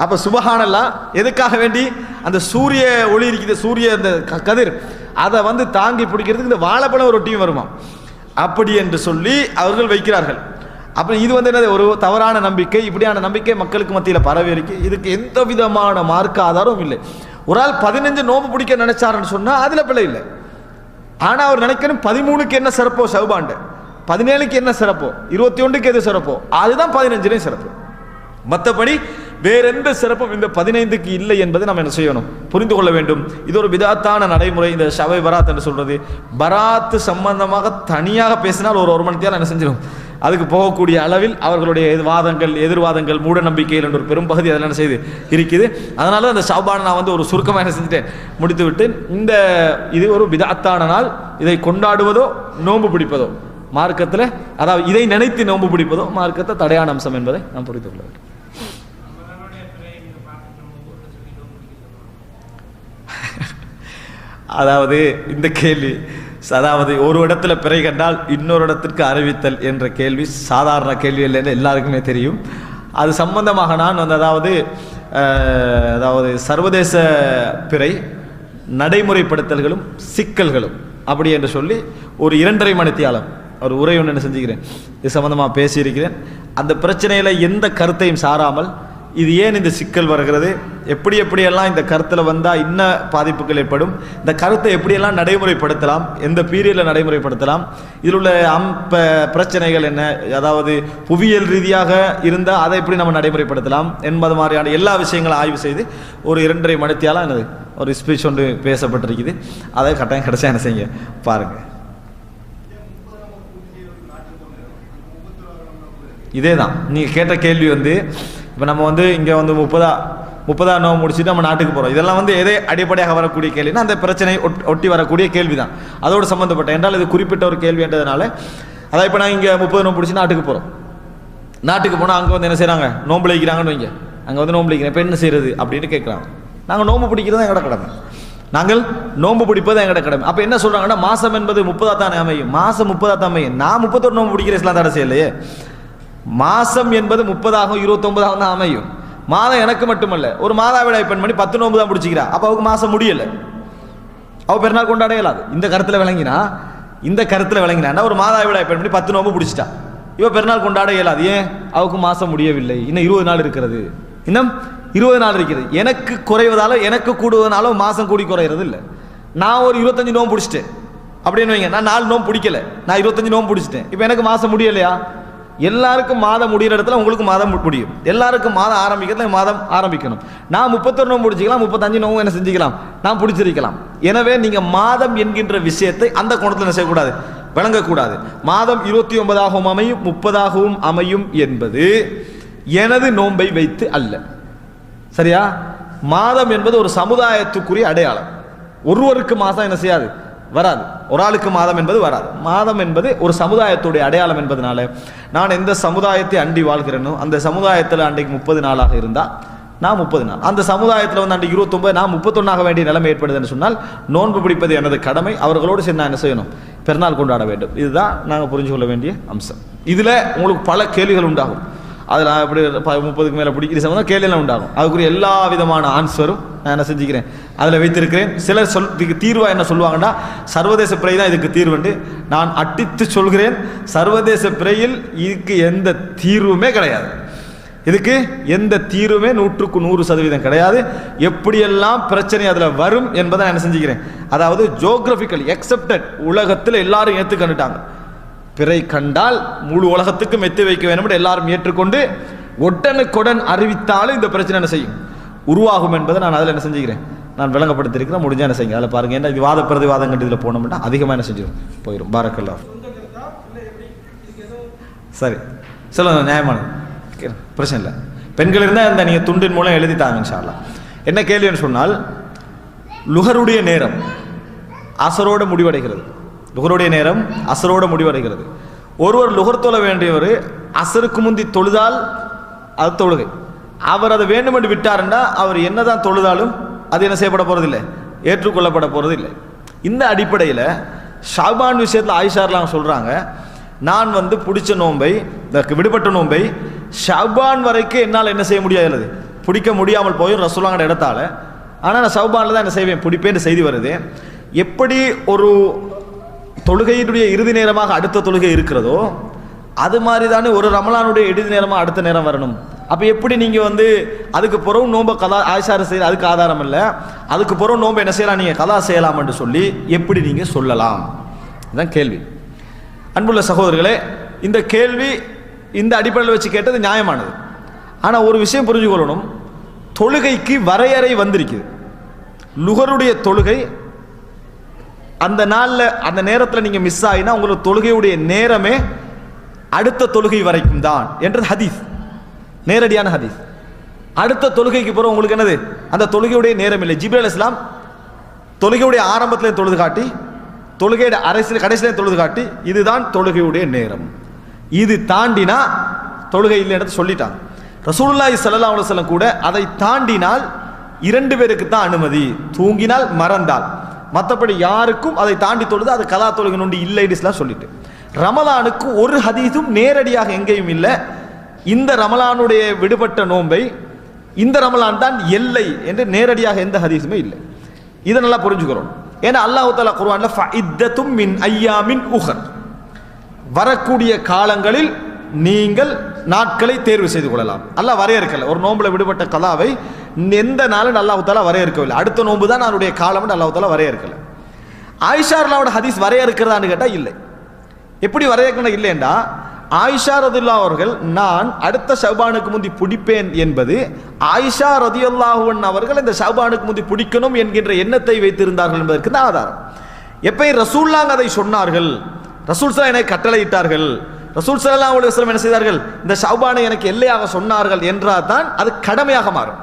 அப்போ சுபஹானல்லாஹ், எதுக்காக வேண்டி அந்த சூரிய ஒளி இருக்குது, சூரிய அந்த கதிர் அதை வந்து தாங்கி பிடிக்கிறதுக்கு இந்த வாழைப்பழம் ரொட்டியும் வருமா? அப்படி என்று சொல்லி அவர்கள் வைக்கிறார்கள். அப்போ இது வந்து என்னது? ஒரு தவறான நம்பிக்கை. இப்படியான நம்பிக்கை மக்களுக்கு மத்தியில் பரவி இருக்கு. இதுக்கு எந்த விதமான மார்க்க ஆதாரமும் இல்லை. ஒரு ஆள் 15 நோம்பு பிடிக்க நினைச்சாருன்னு சொன்னால் அதில் பிள்ளை இல்லை. ஆனால் அவர் நினைக்கணும் 13க்கு என்ன சிறப்போ ஷவ்பான், 17க்கு என்ன சிறப்போ, 21க்கு எது சிறப்போ அதுதான் 15லேயும் சிறப்பு. மற்றபடி வேற எந்த சிறப்பும் இந்த 15க்கு இல்லை என்பதை நம்ம என்ன செய்யணும்? புரிந்து கொள்ள வேண்டும். இது ஒரு பிதாத்தான நடைமுறை. இந்த ஷவை பராத் என்று சொல்றது, பராத்து சம்பந்தமாக தனியாக பேசினால் ஒரு மணி நேரம் என்ன செஞ்சிடும்? அதுக்கு போகக்கூடிய அளவில் அவர்களுடைய வாதங்கள், எதிர்வாதங்கள், மூட நம்பிக்கைகள் என்ற ஒரு பெரும் பகுதி அதில் என்ன செய்து இருக்குது. அதனால அந்த ஷவ்பான் நான் வந்து ஒரு சுருக்கமாக என்ன செஞ்சுட்டேன், முடித்து விட்டு, இந்த இது ஒரு பிதாத்தான நாள். இதை கொண்டாடுவதோ நோன்பு பிடிப்பதோ மார்க்கத்தில், அதாவது இதை நினைத்து நோன்பு பிடிப்பதோ மார்க்கத்தை தடையான அம்சம் என்பதை நாம் புரிந்து கொள்ள வேண்டும். அதாவது இந்த கேள்வி, அதாவது ஒரு இடத்துல பிறை கண்டால் இன்னொரு இடத்திற்கு அறிவித்தல் என்ற கேள்வி சாதாரண கேள்வி இல்லைன்னு எல்லாருக்குமே தெரியும். அது சம்பந்தமாக நான் வந்து அதாவது சர்வதேச பிறை நடைமுறைப்படுத்தல்களும் சிக்கல்களும் அப்படி என்று சொல்லி ஒரு 2.5 மணித்தியாலம் ஒரு உரை ஒன்று என்ன செஞ்சுக்கிறேன், இது சம்பந்தமாக பேசியிருக்கிறேன். அந்த பிரச்சனையில் எந்த கருத்தையும் சாராமல் இது ஏன் இந்த சிக்கல் வருகிறது, எப்படியெல்லாம் இந்த கருத்தில் வந்தால் இன்ன பாதிப்புகள் ஏற்படும், இந்த கருத்தை எப்படியெல்லாம் நடைமுறைப்படுத்தலாம், எந்த பீரியடில் நடைமுறைப்படுத்தலாம், இதில் உள்ள பிரச்சனைகள் என்ன, அதாவது புவியியல் ரீதியாக இருந்தால் அதை எப்படி நம்ம நடைமுறைப்படுத்தலாம் என்பது மாதிரியான எல்லா விஷயங்களும் ஆய்வு செய்து ஒரு 2.5 மணித்தியாலம் என்னது ஒரு ஸ்பீச் ஒன்று பேசப்பட்டிருக்குது. அதை கட்டாயம் கிடைச்சா என்ன செய்யுங்க பாருங்கள். இதே தான் நீங்கள் கேட்ட கேள்வி வந்து, இப்போ நம்ம வந்து இங்கே வந்து 30 நோம்பு முடிச்சுட்டு நம்ம நாட்டுக்கு போகிறோம். இதெல்லாம் வந்து எதை அடிப்படையாக வரக்கூடிய கேள்வினா அந்த பிரச்சனை ஒட்டி வரக்கூடிய கேள்வி தான், அதோடு சம்மந்தப்பட்ட. என்றால் இது குறிப்பிட்ட ஒரு கேள்வி என்றதுனால, அதான் இப்போ நான் இங்கே 30 நோம்பு முடிச்சு நாட்டுக்கு போகிறோம். நாட்டுக்கு போனால் அங்கே வந்து என்ன செய்கிறாங்க, நோம்பு வைக்கிறாங்கன்னு வைங்க. அங்கே வந்து நோம்பு வைக்கிறேன், இப்போ என்ன செய்கிறது அப்படின்னு கேட்குறாங்க. நாங்கள் நோம்பு பிடிக்கிறது எங்களோட கடமை, நாங்கள் நோம்பு பிடிப்பது எங்களோட கடமை. அப்போ என்ன சொல்கிறாங்கன்னா, மாதம் என்பது 30 தானே அமையும், மாதம் 30 தான் அமையும். நான் 31 நோம்பு பிடிக்கிற இஸ்லாம் தடை செய்யலையே. மாதம் என்பது 30 29 தான் அமையும். மாதம் எனக்கு மட்டுமல்ல, ஒரு மாதாவிடாய் பெண்மணி 10 நோம்பு தான் பிடிச்சிக்கிறா, அப்போ அவருக்கு மாதம் முடியலை, அவள் பெருநாள் கொண்டாட இயலாது. இந்த கருத்தில் விளங்கினா ஒரு மாதாவிடாய் பெண்மணி 10 நோம்பு பிடிச்சிட்டா, இவள் பெருநாள் கொண்டாட இயலாது. ஏன்? அவருக்கு மாதம் முடியவில்லை, இன்னும் 20 நாள் இருக்கிறது, இன்னும் 20 நாள் இருக்கிறது. எனக்கு குறைவதால எனக்கு கூடுவதனால மாதம் கூடி குறையிறது இல்லை. நான் ஒரு 25 நோம்பு பிடிச்சிட்டேன் அப்படின்னு வைங்க, நான் 4 நோம்பு பிடிக்கல, நான் 25 நோம்பு பிடிச்சிட்டேன், இப்போ எனக்கு மாதம் முடியலையா? எல்லாருக்கும் மாதம் முடிகிற இடத்துல உங்களுக்கு மாதம் முடியும், எல்லாருக்கும் மாதம் ஆரம்பிக்கிறதுல மாதம் ஆரம்பிக்கணும். நான் 31 நோம்பு பிடிச்சிக்கலாம், 35 நோம்பு என்ன செஞ்சுக்கலாம், நான் பிடிச்சிருக்கலாம். எனவே நீங்கள் மாதம் என்கின்ற விஷயத்தை அந்த கோணத்தில் என்ன செய்யக்கூடாது, விளங்கக்கூடாது. மாதம் 29 அமையும் 30 அமையும் என்பது எனது நோன்பை வைத்து அல்ல. சரியா? மாதம் என்பது ஒரு சமுதாயத்துக்குரிய அடையாளம். ஒருவருக்கு மாதம் என்ன செய்யாது, வராது. ஒரு ஆளுக்கு மாதம் என்பது வராது. மாதம் என்பது ஒரு சமுதாயத்துடைய அடையாளம் என்பதனால நான் எந்த சமுதாயத்தை அண்டி வாழ்கிறேனோ அந்த சமுதாயத்தில் அன்றைக்கு 30 நாளாக இருந்தால் நான் 30 நாள். அந்த சமுதாயத்தில் வந்து அந்த 29 நான் 31 வேண்டிய நிலைமை ஏற்படுதுன்னு சொன்னால் நோன்பு பிடிப்பது எனது கடமை, அவர்களோடு சேர்ந்து நான் என்ன செய்யணும், பெருநாள் கொண்டாட வேண்டும். இதுதான் நாங்கள் புரிஞ்சு கொள்ள வேண்டிய அம்சம். இதில் உங்களுக்கு பல கேள்விகள் உண்டாகும். அதில் இப்படி 30க்கு மேலே பிடிக்கிற சம்பந்தம் கேள்வியெல்லாம் உண்டாகும். அதுக்குரிய எல்லா விதமான ஆன்சரும் நான் என்ன செஞ்சுக்கிறேன், அதில் வைத்திருக்கிறேன். சிலர் இதுக்கு தீர்வாக என்ன சொல்லுவாங்கன்னா சர்வதேச பிறை தான் இதுக்கு தீர்வுண்டு. நான் அட்டித்து சொல்கிறேன், சர்வதேச பிறையில் இதுக்கு எந்த தீர்வுமே கிடையாது. இதுக்கு எந்த தீர்வுமே 100% கிடையாது. எப்படியெல்லாம் பிரச்சனை அதில் வரும் என்பதை நான் என்ன செஞ்சுக்கிறேன், அதாவது ஜியோகிராபிக்கல் அக்செப்டட், உலகத்தில் எல்லாரும் ஏற்றுக்கண்டுட்டாங்க. பிறை கண்டால் முழு உலகத்துக்கும் எத்தி வைக்க வேண்டும் என்று எல்லாரும் ஏற்றுக்கொண்டு உடனுக்குடன் அறிவித்தாலும் இந்த பிரச்சனை என்ன செய்யும், உருவாகும் என்பதை நான் அதில் என்ன செஞ்சுக்கிறேன், நான் விளங்கப்படுத்திருக்கிறேன். முடிஞ்சா என்ன செய்யுங்க அதில் பாருங்க. ஏன்னா இது வாத பிரதிவாதம் கண்டு இதில் போனோம்னா அதிகமாக என்ன செஞ்சிடும், போயிடும். பாரக்கல்லா. சரி சொல்லுங்க, நியாயமானது, பிரச்சனை இல்லை. பெண்கள் இருந்தால் இந்த நீங்கள் துண்டின் மூலம் எழுதிட்டாங்க இன்ஷா அல்லாஹ். என்ன கேள்வின்னு சொன்னால், லுஹருடைய நேரம் அசரோடு முடிவடைகிறது. லுஹருடைய நேரம் அசரோடு முடிவடைகிறது. ஒருவர் லுஹர் தொழ வேண்டியவர் அசருக்கு முந்தி தொழுதால் அது தொழுகை. அவர் அதை வேண்டும் என்று விட்டாருன்னா அவர் என்னதான் தொழுதாலும் அது என்ன செய்யப்பட போறதில்லை, ஏற்றுக்கொள்ளப்பட போறதில்லை. இந்த அடிப்படையில் ஷாபான் விஷயத்தில் ஆயிஷார்லாம் சொல்றாங்க, நான் வந்து பிடிச்ச நோன்பை, விடுபட்ட நோன்பை ஷாபான் வரைக்கும் என்னால் என்ன செய்ய முடியாது, பிடிக்க முடியாமல் போயும் ரசூலுல்லாஹ் இடத்தால. ஆனால் நான் ஷாபானில் தான் என்ன செய்வேன், பிடிப்பேன்னு செய்தி வருது. எப்படி ஒரு தொழுகையினுடைய இறுதி நேரமாக அடுத்த தொழுகை இருக்கிறதோ அது மாதிரி தானே ஒரு ரமலானுடைய இறுதி நேரமாக அடுத்த நேரம் வரணும். அப்போ எப்படி நீங்கள் வந்து அதுக்கு பிறகு நோன்பை கதா ஆயிஷார் செய்ய, அதுக்கு ஆதாரம் இல்லை. அதுக்கு பிறகு நோன்பை என்ன செய்யலாம், நீங்கள் கதா செய்யலாம் என்று சொல்லி எப்படி நீங்கள் சொல்லலாம், இதுதான் கேள்வி. அன்புள்ள சகோதரர்களே, இந்த கேள்வி இந்த அடிப்படையில் வச்சு கேட்டது நியாயமானது. ஆனால் ஒரு விஷயம் புரிஞ்சுக்கொள்ளணும், தொழுகைக்கு வரையறை வந்திருக்குது. லுஹருடைய தொழுகை அந்த நாளில் அந்த நேரத்தில் நீங்கள் மிஸ் ஆகினா உங்களுக்கு தொழுகையுடைய நேரமே அடுத்த தொழுகை வரைக்கும் தான் என்றது ஹதீஸ், நேரடியான ஹதீஸ். அடுத்த தொழுகைக்கு பிறகு உங்களுக்கு என்னது, அந்த தொழுகையுடைய நேரம் இல்லை. ஜிப்ரீல் அலைஹிஸ்ஸலாம் தொழுகையுடைய ஆரம்பத்திலே தொழுது காட்டி, தொழுகையுடைய கடைசியிலே தொழுது காட்டி, இதுதான் தொழுகையுடைய நேரம், இது தாண்டினா தொழுகை இல்லைன்னு சொல்லிட்டாங்க. ரசூலுல்லாஹி ஸல்லல்லாஹு அலைஹி வஸல்லம் கூட அதை தாண்டினால் 2 பேருக்கு தான் அனுமதி, தூங்கினால் மறந்தால், மற்றபடி யாருக்கும் அதை தாண்டி தொழுது அது கலா தொழுகை நோண்டி இல்லைன்னு சொல்லிட்டு. ரமலானுக்கு ஒரு ஹதீஸும் நேரடியாக எங்கேயும் இல்லை, இந்த ரமலானுடைய விடுபட்ட நோன்பை இந்த ரமலான் தான் எல்லை என்று நேரடியாக எந்த ஹதீஸுமே இல்லை. இதை நல்லா புரிஞ்சுக்கிறோம். ஏன்னா அல்லாஹ் தஆலா குர்ஆன்ல ஃபஇத்தத்தும் மின் ஐயாமின் உஹர், வரக்கூடிய காலங்களில் நீங்கள் நாட்களை தேர்வு செய்து கொள்ளலாம். அல்லாஹ் வரையறுக்கல, ஒரு நோன்புல விடுபட்ட கலாவை எந்த நாளும் அல்லாஹ் தஆலா வரையறுக்கவில்லை. அடுத்த நோன்பு தான் அவருடைய காலம் என்று அல்லாஹ் தஆலா வரையறுக்கல. ஆயிஷா ரலியல்லாஹு ஹதீஸ் வரையறுக்கிறதான்னு கேட்டால் இல்லை. எப்படி வரையறுக்கணும் இல்லைண்டா, ஆயிஷா ரலியல்லாஹு அவர்கள் நான் அடுத்த ஷஅபானுக்கு முந்தி பிடிப்பேன் என்பது ஆயிஷா ரலியல்லாஹு அன்ஹா அவர்கள் இந்த ஷஅபானுக்கு முந்தி பிடிக்கணும் என்கின்ற எண்ணத்தை வைத்திருந்தார்கள் என்பதற்கு தான் ஆதாரம். எப்பயும் ரசூலுல்லாஹ் அதை சொன்னார்கள், ரசூல் ஸல்லல்லாஹு அலைஹி கட்டளையிட்டார்கள், ரசூல் ஸல்லல்லாஹு அலைஹி வஸல்லம் என்ன செய்தார்கள், இந்த ஷஅபானை எனக்கு எல்லையாக சொன்னார்கள் என்றால் தான் அது கடமையாக மாறும்,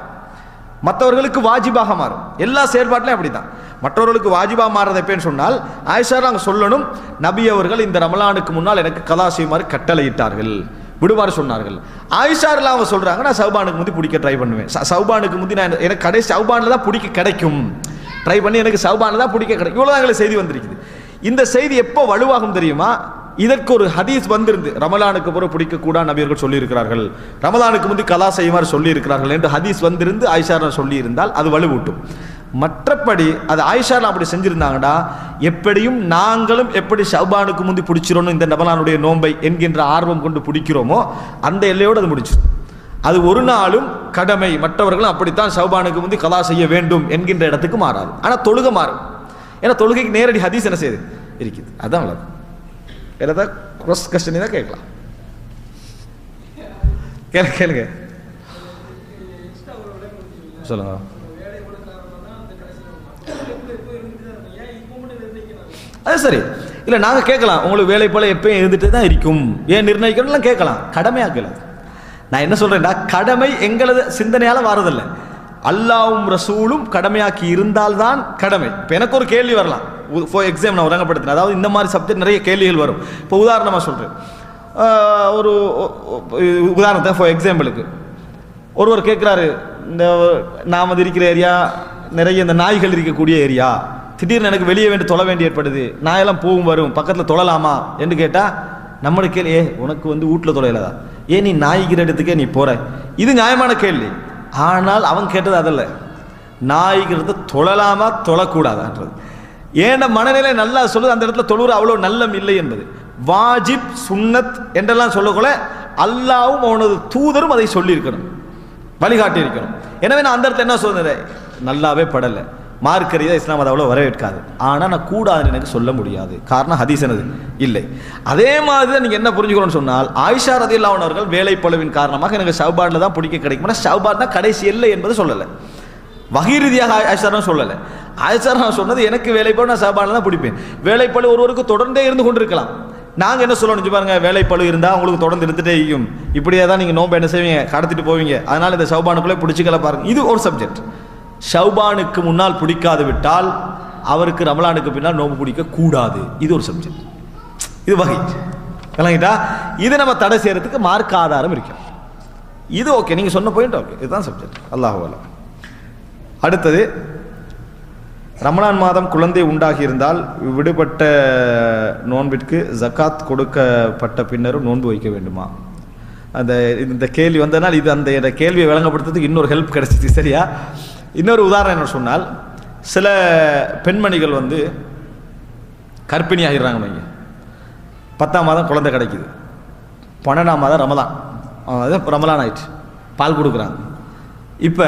மற்றவர்களுக்கு வாஜிபாக மாறும். எல்லா செயல்பாட்டிலும் அப்படி தான். மற்றவர்களுக்கு வாஜிபாக மாறுறது எப்படின்னு சொன்னால், ஆயிஷா அங்க சொல்லணும், நபி அவர்கள் இந்த ரமலானுக்கு முன்னால் எனக்கு கலா செய்யுமாறு கட்டளையிட்டார்கள், விடுமாறு சொன்னார்கள். ஆயிஷா அவங்க சொல்றாங்க, நான் ஷஅபானுக்கு முந்தி பிடிக்க ட்ரை பண்ணுவேன், ஷஅபானுக்கு முந்தி நான் எனக்கு கடைசி ஷஅபானில் தான் பிடிக்க கிடைக்கும், ட்ரை பண்ணி எனக்கு ஷஅபானில் தான் பிடிக்க கிடைக்கும். இவ்வளோதான் எங்களுக்கு செய்தி வந்திருக்குது. இந்த செய்தி எப்போ வலுவாகும் தெரியுமா, இதற்கு ஒரு ஹதீஸ் வந்திருந்து ரமலானுக்கு பிறகு பிடிக்கக்கூடாது நபியர்கள் சொல்லியிருக்கிறார்கள், ரமலானுக்கு முந்தி கலா செய்யுமாறு சொல்லியிருக்கிறார்கள் என்று ஹதீஸ் வந்திருந்து ஆயிஷா சொல்லி இருந்தால் அது வலுவூட்டும். மற்றபடி அது ஆயிஷா அப்படி செஞ்சிருந்தாங்கடா, எப்படியும் நாங்களும் எப்படி ஷஅபானுக்கு முந்தி பிடிச்சிடணும் இந்த ரமலானுடைய நோன்பை என்கின்ற ஆர்வம் கொண்டு பிடிக்கிறோமோ அந்த எல்லையோடு அது முடிச்சிடும். அது ஒரு நாளும் கடமை, மற்றவர்களும் அப்படித்தான் ஷஅபானுக்கு முந்தி கலா செய்ய வேண்டும் என்கின்ற இடத்துக்கு மாறாது. ஆனால் தொழுகை மாறும். ஏன்னா தொழுகைக்கு நேரடி ஹதீஸ் என்ன செய்யுது இருக்குது. அதான் வளரும். ஏதாவது க்ரோஸ் கஷ்டம் தான் கேட்கலாம், கேளுங்க சொல்லுங்க. அது சரி இல்லை, நாங்கள் கேட்கலாம், உங்களுக்கு வேலை போல எப்பயும் இருந்துட்டு தான் இருக்கும், ஏன் நிர்ணயிக்கணும்லாம் கேட்கலாம், கடமையாக்கல. நான் என்ன சொல்றேன்டா, கடமை எங்களது சிந்தனையால் வாரதில்லை, அல்லாஹ்வும் ரசூலும் கடமையாக்கி இருந்தால்தான் கடமை. இப்போ எனக்கு ஒரு கேள்வி வரலாம், ஃபார் எக்ஸாம் நான் உரங்கப்படுத்தினேன், அதாவது இந்த மாதிரி சப்ஜெக்ட் நிறைய கேள்விகள் வரும். இப்போ உதாரணமாக சொல்கிறேன், ஒரு உதாரணத்தை ஃபார் எக்ஸாம்பிளுக்கு ஒருவர் கேட்குறாரு, இந்த நாம் இருக்கிற ஏரியா நிறைய இந்த நாய்கள் இருக்கக்கூடிய ஏரியா, திடீர்னு எனக்கு வெளியே வேண்டி தொழ வேண்டி ஏற்படுது, நாயெல்லாம் போகும் வரும், பக்கத்தில் தொழலாமா என்று கேட்டால் நம்மளுக்கு கேள்வி, உனக்கு வீட்டில் தொலைலதா, ஏன் நீ நாய்க்கிற இடத்துக்கே நீ போகிற, இது நியாயமான கேள்வி. ஆனால் அவன் கேட்டது அதல்ல, நாய்கிறது தொழலாமா தொழக்கூடாதான்றது. ஏன்னா மனநிலை நல்லா சொல்லுது, அந்த இடத்துல தொழுற அவ்வளோ நல்லம் இல்லை என்பது. வாஜிப் சுன்னத் என்றெல்லாம் சொல்லக்கூட அல்லாவும் அவனது தூதரும் அதை சொல்லியிருக்கணும், வழிகாட்டி இருக்கணும். எனவே நான் அந்த இடத்துல என்ன சொல்றேன், நல்லாவே படலை, மார்க்கரியா இஸ்லாம் அதை அவ்வளோ வரவேற்காது. ஆனால் நான் கூடாதுன்னு எனக்கு சொல்ல முடியாது, காரணம் ஹதீஸ் எனது இல்லை. அதே மாதிரி தான் நீங்கள் என்ன புரிஞ்சுக்கணும்னு சொன்னால், ஆயிஷா ரலியல்லாஹு அன்ஹா அவர்கள் வேலைப்பளுவின் காரணமாக எனக்கு ஷவ்பானில் தான் பிடிக்க கிடைக்கும், ஷவ்பான் தான் கடைசி இல்லை என்பது சொல்லலை, வகை ரீதியாக ஆயிஷா சொல்லலை. ஆயிஷா சொன்னது எனக்கு வேலைப்பளு நான் ஷவ்பானில் தான் பிடிப்பேன். வேலைப்பளு ஒருவருக்கு தொடர்ந்தே இருந்து கொண்டிருக்கலாம். நாங்கள் என்ன சொல்லணும் பாருங்க, வேலைப்பளு இருந்தால் உங்களுக்கு தொடர்ந்து இருந்துகிட்டே இருக்கும், இப்படியே தான் நீங்கள் நோம்பு என்ன செய்வீங்க, கடத்திட்டு போவீங்க, அதனால் இந்த ஷவ்பானுக்குள்ளே பிடிச்சிக்கல பாருங்க. இது ஒரு சப்ஜெக்ட். ஷவ்பானுக்கு முன்னால் பிடிக்காது விட்டால் அவருக்கு ரமலானுக்கு பின்னால் நோம்பு பிடிக்க கூடாது, இது ஒரு சப்ஜெக்ட், இது வகை விளங்கிட்டா. இது நம்ம தடை செய்யறதுக்கு மார்க்க ஆதாரம் இருக்கு, இது ஓகே, நீங்கள் சொன்ன பாயிண்ட் ஓகே, இதுதான் சப்ஜெக்ட். அல்லாஹு அலம். அடுத்தது, ரமலான் மாதம் குழந்தை உண்டாகி இருந்தால் விடுபட்ட நோன்பிற்கு ஜக்காத் கொடுக்கப்பட்ட பின்னரும் நோன்பு வைக்க வேண்டுமா? இந்த கேள்வி வந்தனால் இது அந்த கேள்வியை விளங்கப்படுத்துறதுக்கு இன்னொரு ஹெல்ப் கிடைச்சிச்சு. சரியா? இன்னொரு உதாரணம் என்ன சொன்னால், சில பெண்மணிகள் கர்ப்பிணி ஆகிடுறாங்க வைங்க, 10ஆம் மாதம் குழந்தை கிடைக்குது, 12ஆம் மாதம் ரமலான் ஆயிடுச்சு, பால் கொடுக்குறாங்க. இப்போ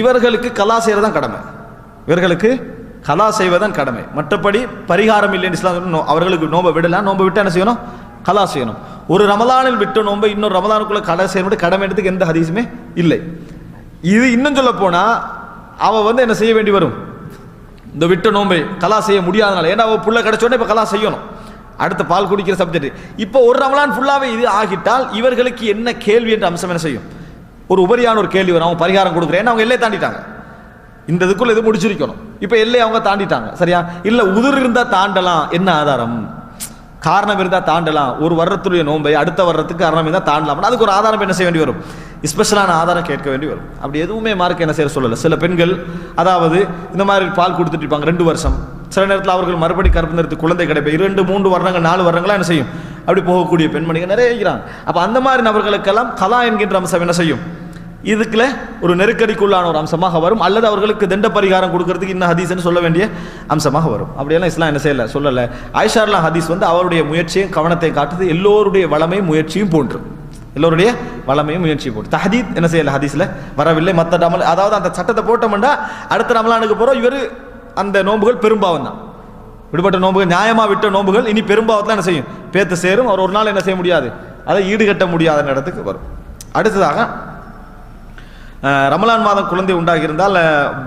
இவர்களுக்கு கலா செய்கிறது தான் கடமை, இவர்களுக்கு கலா செய்வதுதான் கடமை, மற்றபடி பரிகாரம் இல்லைன்னு இஸ்லாம். அவர்களுக்கு நோம்பை விடலாம், நோம்பை விட்டு என்ன செய்யணும், கலா செய்யணும். ஒரு ரமலானில் விட்ட நோம்பை இன்னொரு ரமலானுக்குள்ள கலா செய்யணும் கடமை எடுத்துக்கு எந்த ஹதீஸுமே இல்லை. இது இன்னும் சொல்ல போனா அவ என்ன செய்ய வேண்டி வரும், இந்த விட்ட நோம்பை கலா செய்ய முடியாதனால, ஏன்னா அவ புள்ள கிடைச்சோடனே இப்போ கலா செய்யணும், அடுத்த பால் குடிக்கிற சப்ஜெக்ட். இப்போ ஒரு ரமலான் ஃபுல்லாவே இது ஆகிட்டால் இவர்களுக்கு என்ன கேள்வி என்ற அம்சம் என்ன செய்யும், ஒரு உபரியான ஒரு கேள்வி வரும். அவங்க பரிகாரம் கொடுக்குறேன், அவங்க எல்லையை தாண்டிட்டாங்க, இந்த இதுக்குள்ள இது முடிச்சிருக்கணும், இப்போ எல்லையை அவங்க தாண்டிட்டாங்க. சரியா? இல்லை உதிர் இருந்தால் தாண்டலாம், என்ன ஆதாரம், காரணம் இருந்தால் தாண்டலாம், ஒரு வருடத்துடைய நோம்பை அடுத்த வருடத்துக்கு காரணம் இருந்தால் தாண்டலாம், அதுக்கு ஒரு ஆதாரம் என்ன செய்ய வேண்டி வரும், ஸ்பெஷலான ஆதாரம் கேட்க வேண்டி வரும். அப்படி எதுவுமே மார்க் என்ன செய்ய சொல்லலை. சில பெண்கள் அதாவது இந்த மாதிரி பால் கொடுத்துட்டு இருப்பாங்க 2 வருஷம், சில நேரத்தில் அவர்கள் மறுபடி கருப்பு நிறுத்தி குழந்தை கிடைப்ப 2, 3 வருடங்கள் 4 வருடங்களாக என்ன செய்யும், அப்படி போகக்கூடிய பெண்மணிகள் நிறைய இருக்கிறாங்க. அப்போ அந்த மாதிரி நபர்களுக்கெல்லாம் கலா என்கின்ற அம்சம் என்ன செய்யும், இதுக்குள்ள ஒரு நெருக்கடிக்குள்ளான ஒரு அம்சமாக வரும், அல்லது அவர்களுக்கு தண்ட பரிகாரம் கொடுக்கறதுக்கு இன்னும் ஹதீஸ்ன்னு சொல்ல வேண்டிய அம்சமாக வரும். அப்படியெல்லாம் இஸ்லாம் என்ன செய்யலை, சொல்லலை. ஆயிஷார்லாம் ஹதீஸ் அவருடைய முயற்சியும் கவனத்தை காட்டுது, எல்லோருடைய வளமையும் முயற்சியும் போன்று, எல்லோருடைய வளமையும் முயற்சியும் போன்று. தஹதீத் என்ன செய்யலை, ஹதீஸ்ல வரவில்லை. மற்ற ரமல், அதாவது அந்த சட்டத்தை போட்டோம்னா அடுத்த ரமலானுக்கு போகிறோம், இவர் அந்த நோம்புகள் பெரும்பாவம் தான், விடுபட்ட நோம்புகள் நியாயமாக விட்ட நோம்புகள் இனி பெரும்பாவத்தில் என்ன செய்யும், பேத்து சேரும், அவர் ஒரு நாள் என்ன செய்ய முடியாது, அதை ஈடுகட்ட முடியாத இடத்துக்கு வரும். அடுத்ததாக, ரமலான் மாதம் குழந்தை உண்டாகியிருந்தால்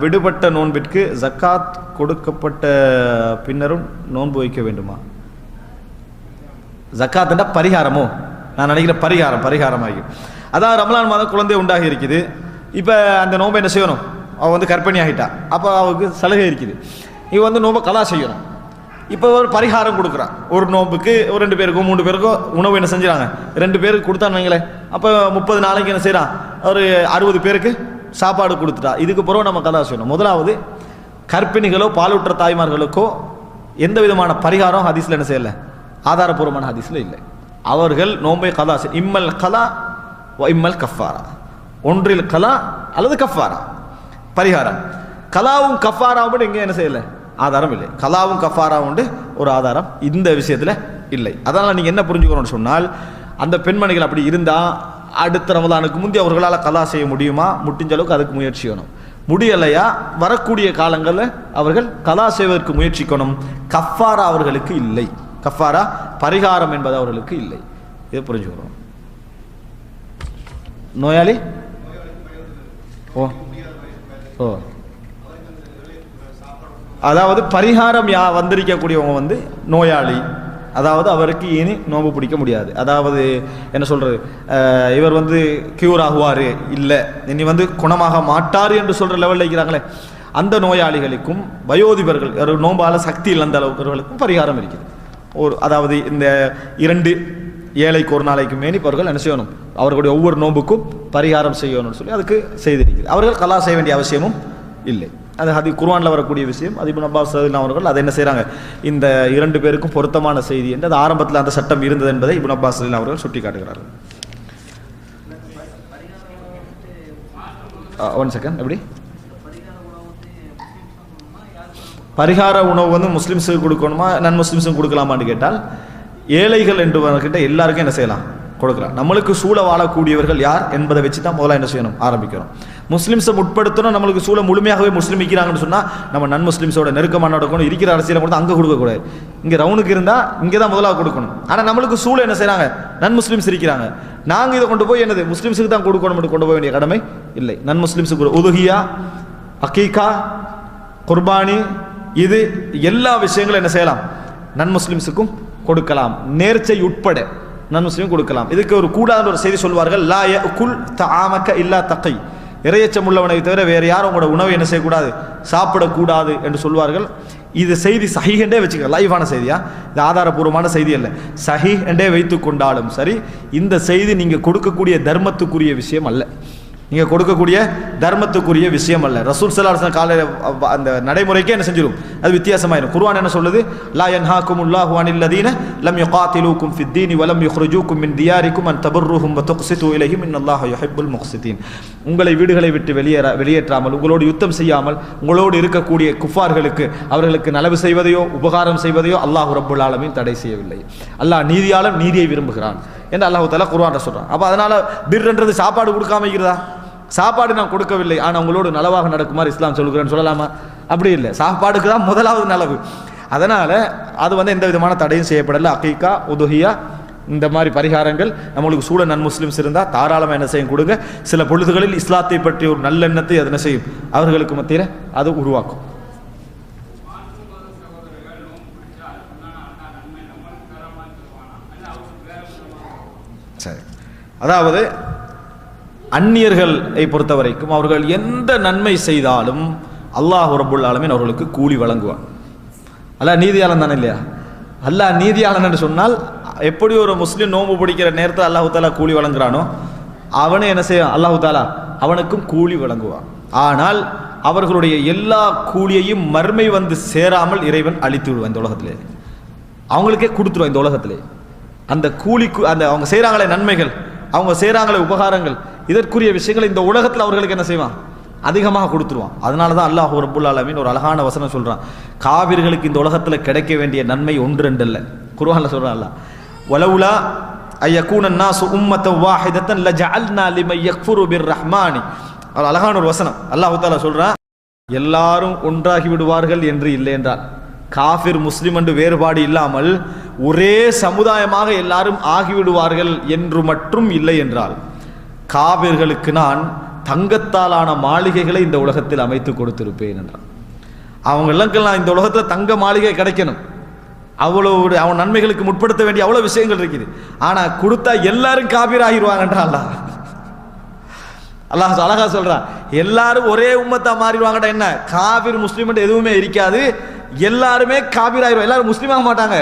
விடுபட்ட நோன்பிற்கு ஜக்காத் கொடுக்கப்பட்ட பின்னரும் நோன்பு வைக்க வேண்டுமா? ஜக்காத்னா பரிகாரமோ, நான் நினைக்கிறேன் பரிகாரமாகி, அதான் ரமலான் மாதம் குழந்தை உண்டாகி இருக்குது, இப்போ அந்த நோன்பை என்ன செய்யணும், அவள் கர்ப்பிணி ஆகிட்டா, அப்போ அவளுக்கு சலுகை இருக்குது, இவ நோன்பை கலா செய்யணும். இப்போ ஒரு பரிகாரம் கொடுக்குறான், ஒரு நோம்புக்கு ஒரு 2 பேருக்கோ 3 பேருக்கோ உணவு என்ன செஞ்சுறாங்க, 2 பேருக்கு கொடுத்தான்னு வைங்களேன், அப்போ 30 நாளைக்கு என்ன செய்யறான், ஒரு 60 பேருக்கு சாப்பாடு கொடுத்துட்டா. இதுக்கு பிறகு நம்ம கலா செய்யணும். முதலாவது, கர்ப்பிணிகளோ பாலூற்ற தாய்மார்களுக்கோ எந்த விதமான பரிகாரம் ஹதீஸ்ல என்ன செய்யலை, ஆதாரபூர்வமான ஹதீஸ்ல இல்லை. அவர்கள் நோம்பை கலா இம்மல் கலா இம்மல் கஃபாரா, ஒன்றில் கலா அல்லது கஃபாரா பரிகாரம். கலாவும் கஃபாராவும் இங்கே என்ன செய்யலை, ஆதாரம் இல்லை. கலாவும் கஃபாராவும் உண்டு, ஒரு ஆதாரம் இந்த விஷயத்தில் இல்லை. அதனால் நீங்கள் என்ன புரிஞ்சுக்கணும்னு சொன்னால், அந்த பெண்மணிகள் அப்படி இருந்தால் அடுத்த ரமலானுக்கு முந்தி அவர்களால் கலா செய்ய முடியுமா, முடிஞ்ச அளவுக்கு அதுக்கு முயற்சி செய்யணும். முடியலையா வரக்கூடிய காலங்களில் அவர்கள் கலா செய்வதற்கு முயற்சிக்கணும். கஃபாரா அவர்களுக்கு இல்லை, கஃபாரா பரிகாரம் என்பது அவர்களுக்கு இல்லை. இதை புரிஞ்சுக்கணும். நோயாளி ஓ அதாவது பரிகாரம் வந்திருக்கக்கூடியவங்க நோயாளி, அதாவது அவருக்கு இனி நோம்பு பிடிக்க முடியாது, அதாவது என்ன சொல்றது, இவர் கியூர் ஆகுவார் இல்லை இனி குணமாக மாட்டார் என்று சொல்ற லெவலில் இருக்கிறாங்களே, அந்த நோயாளிகளுக்கும் வயோதிபர்கள் நோம்பால சக்தி இழந்த அளவுக்கு பரிகாரம் இருக்குது. அதாவது இந்த 2 ஏழைக்கு ஒரு நாளைக்கு மேனிப்பவர்கள் என்ன செய்யணும், அவர்களுடைய ஒவ்வொரு நோன்புக்கும் பரிகாரம் செய்யணும்னு சொல்லி அதுக்கு செய்திருக்கிறது. அவர்கள் கலா செய்ய வேண்டிய அவசியமும் இல்லை. அது குர்ஆனில் வரக்கூடிய விஷயம். அது இப்னு அப்பாஸ் ரலியல்லாஹு அவர்கள் அதை என்ன செய்கிறாங்க, இந்த 2 பேருக்கும் பொருத்தமான செய்தி என்று அது ஆரம்பத்தில் அந்த சட்டம் இருந்தது என்பதை இப்னு அப்பாஸ் ரலியல்லாஹு அவர்கள் சுட்டி காட்டுகிறார்கள். 1 செகண்ட். எப்படி பரிகார உணவு வந்து முஸ்லிம்ஸுக்கு கொடுக்கணுமா நன் முஸ்லிம்ஸுக்கு கொடுக்கலாமான்னு கேட்டால், ஏழைகள் என்று கிட்ட எல்லாருக்கும் என்ன செய்யலாம், கொடுக்கலாம். நம்மளுக்கு சூழ வாழக்கூடியவர்கள் யார் என்பதை வச்சு தான் முதல்ல என்ன செய்யணும், ஆரம்பிக்கணும். முஸ்லிம்ஸை முற்படுத்தணும். நம்மளுக்கு சூழ முழுமையாகவே முஸ்லீம் இருக்கிறாங்கன்னு சொன்னால் நம்ம நன் முஸ்லிம்ஸோட நெருக்கமான நடக்கணும். இருக்கிற அரசியலை கொடுத்து அங்கே கொடுக்கக்கூடாது. இங்கே ரவுனுக்கு இருந்தால் இங்கே தான் முதலாக கொடுக்கணும். ஆனால் நம்மளுக்கு சூழ என்ன செய்கிறாங்க, நன் முஸ்லிம்ஸ் இருக்கிறாங்க. நாங்கள் இதை கொண்டு போய் என்னது முஸ்லிம்ஸுக்கு தான் கொடுக்கணும் கொண்டு போக வேண்டிய கடமை இல்லை. நன் முஸ்லிம்ஸுக்கு உதுஹியா, அகீகா, குர்பானி, இது எல்லா விஷயங்களும் என்ன செய்யலாம், நன் முஸ்லிம்ஸுக்கும் கொடுக்கலாம். நேர்ச்சை உட்பட நன் முஸ்லீம் கொடுக்கலாம். இதுக்கு ஒரு கூடாத ஒரு செய்தி சொல்வார்கள், லா யகுல் தஆமக இல்லா தகி, இறையச்சம் உள்ளவனை தவிர வேறு யாரும் உங்களோட உணவை என்ன செய்யக்கூடாது, சாப்பிடக்கூடாது என்று சொல்வார்கள். இது செய்தி சஹீஹ் என்றே வச்சுக்க, லைவான செய்தியா, இது ஆதாரபூர்வமான செய்தி அல்ல. சஹீஹ் என்றே வைத்து கொண்டாலும் சரி, இந்த செய்தி நீங்கள் கொடுக்கக்கூடிய தர்மத்துக்குரிய விஷயம் அல்ல. நீங்கள் கொடுக்கக்கூடிய தர்மத்துக்குரிய விஷயம் அல்ல. ரசூல் ஸல்லல்லாஹு அலைஹி வஸல்லம் கால அந்த நடைமுறைக்கே என்ன செஞ்சிடும், அது வித்தியாசமாயிடும். குர்ஆன் என்ன சொல்லுது, லா யன்ஹாகுமுல்லாஹு அனில் லதீன லம் யுகாத்திலூக்கும் ஃபித்தீனி வலம் யுக்ரிஜூக்கும் மின் தியாரிக்கும் அன் தபர்ருஹும் வ துக்ஸிது இலைஹிம் இன்னல்லாஹ யுஹிப்புல் முக்ஸிதீன். உங்களை வீடுகளை விட்டு வெளியேற்றாமல், உங்களோடு யுத்தம் செய்யாமல், உங்களோடு இருக்கக்கூடிய குஃபார்களுக்கு அவர்களுக்கு நலவு செய்வதையோ உபகாரம் செய்வதையோ அல்லாஹ் ரப்புல் ஆலமீன் தடை செய்யவில்லை. அல்லாஹ் நீதியாளன், நீதியை விரும்புகிறான் என்று அல்லாஹ் தஆலா குர்ஆன்ல சொல்றான். அப்போ அதனால பிர்ன்றது சாப்பாடு கொடுக்காம இருக்கிறதா, சாப்பாடு நான் கொடுக்கவில்லை ஆனால் உங்களோடு நலவாக நடக்குமாறு இஸ்லாம் சொல்லுகிறேன்னு சொல்லலாமா? அப்படி இல்லை. சாப்பாடுக்கு தான் முதலாவது நலவு. அதனால் அது வந்து எந்த விதமான தடையும் செய்யப்படலை. அகீகா, உதுஹியா, இந்த மாதிரி பரிகாரங்கள் நம்மளுக்கு சூழ நன் முஸ்லிம்ஸ் இருந்தால் தாராளமாக என்ன செய்யும், கொடுங்க. சில பொழுதுகளில் இஸ்லாத்தை பற்றி ஒரு நல்லெண்ணத்தை அது என்ன செய்யும், அவர்களுக்கு மத்தியில் அது உருவாக்கும். சரி, அதாவது அந்நியர்களை பொறுத்த வரைக்கும் அவர்கள் எந்த நன்மை செய்தாலும் அல்லாஹ் ரப்புல் ஆலமீன் அவர்களுக்கு கூலி வழங்குவான். அல்லாஹ் நீதியாளன் தானே இல்லையா? அல்லாஹ் நீதியாளன் என்று சொன்னால் எப்படி ஒரு முஸ்லீம் நோன்பு பிடிக்கிற நேரத்தில் அல்லாஹு தாலா கூலி வழங்குறானோ அவனே என்ன செய்வான், அல்லாஹு தாலா அவனுக்கும் கூலி வழங்குவான். ஆனால் அவர்களுடைய எல்லா கூலியையும் மறுமை வந்து சேராமல் இறைவன் அழித்து விடுவான். இந்த உலகத்திலே அவங்களுக்கே கொடுத்துருவான். இந்த உலகத்திலே அந்த கூலிக்கு அந்த அவங்க செய்கிறாங்களே நன்மைகள், அவங்க செய்கிறாங்களே உபகாரங்கள், இதற்குரிய விஷயங்கள் இந்த உலகத்தில் அவர்களுக்கு என்ன செய்வான், அதிகமாக கொடுத்துருவான். அதனால தான் அல்லாஹ் ரப்புல் ஆலமீன் ஒரு அழகான வசனம் சொல்கிறான், காவிர்களுக்கு இந்த உலகத்தில் கிடைக்க வேண்டிய நன்மை 1-2 அல்ல. குர்ஆன்ல சொல்கிறான் அல்லாஹ், வலவுலா ஐயகூன الناس உம்மத வாஹிதத்தன் லஜஅல்னா லிமன் யக்ஃபுரு பிர்ரஹ்மானி. அழகான ஒரு வசனம். அல்லாஹ் தஆலா சொல்கிறான், எல்லாரும் ஒன்றாகி விடுவார்கள் என்று இல்லை என்றால், காஃபிர் முஸ்லிம் என்று வேறுபாடு இல்லாமல் ஒரே சமுதாயமாக எல்லாரும் ஆகிவிடுவார்கள் என்று மட்டும் இல்லை என்றால், காபிர்களுக்கு நான் தங்கத்தாலான மாளிகைகளை இந்த உலகத்தில் அமைத்து கொடுத்திருப்பேன் என்றான். அவங்களுக்கெல்லாம் இந்த உலகத்தில் தங்க மாளிகை கிடைக்கணும், அவ்வளோ அவன் நன்மைகளுக்கு முற்படுத்த வேண்டிய அவ்வளோ விஷயங்கள் இருக்குது. ஆனால் கொடுத்தா எல்லாரும் காபீர் ஆகிடுவாங்கன்றா அல்லாஹ் அழகா சொல்றான். எல்லாரும் ஒரே உம்மத்தா மாறிடுவாங்கடா. என்ன காபீர் முஸ்லீம் எதுவுமே இருக்காது, எல்லாருமே காபீர் ஆகிடுவாங்க. எல்லாரும் முஸ்லீம் ஆக மாட்டாங்க.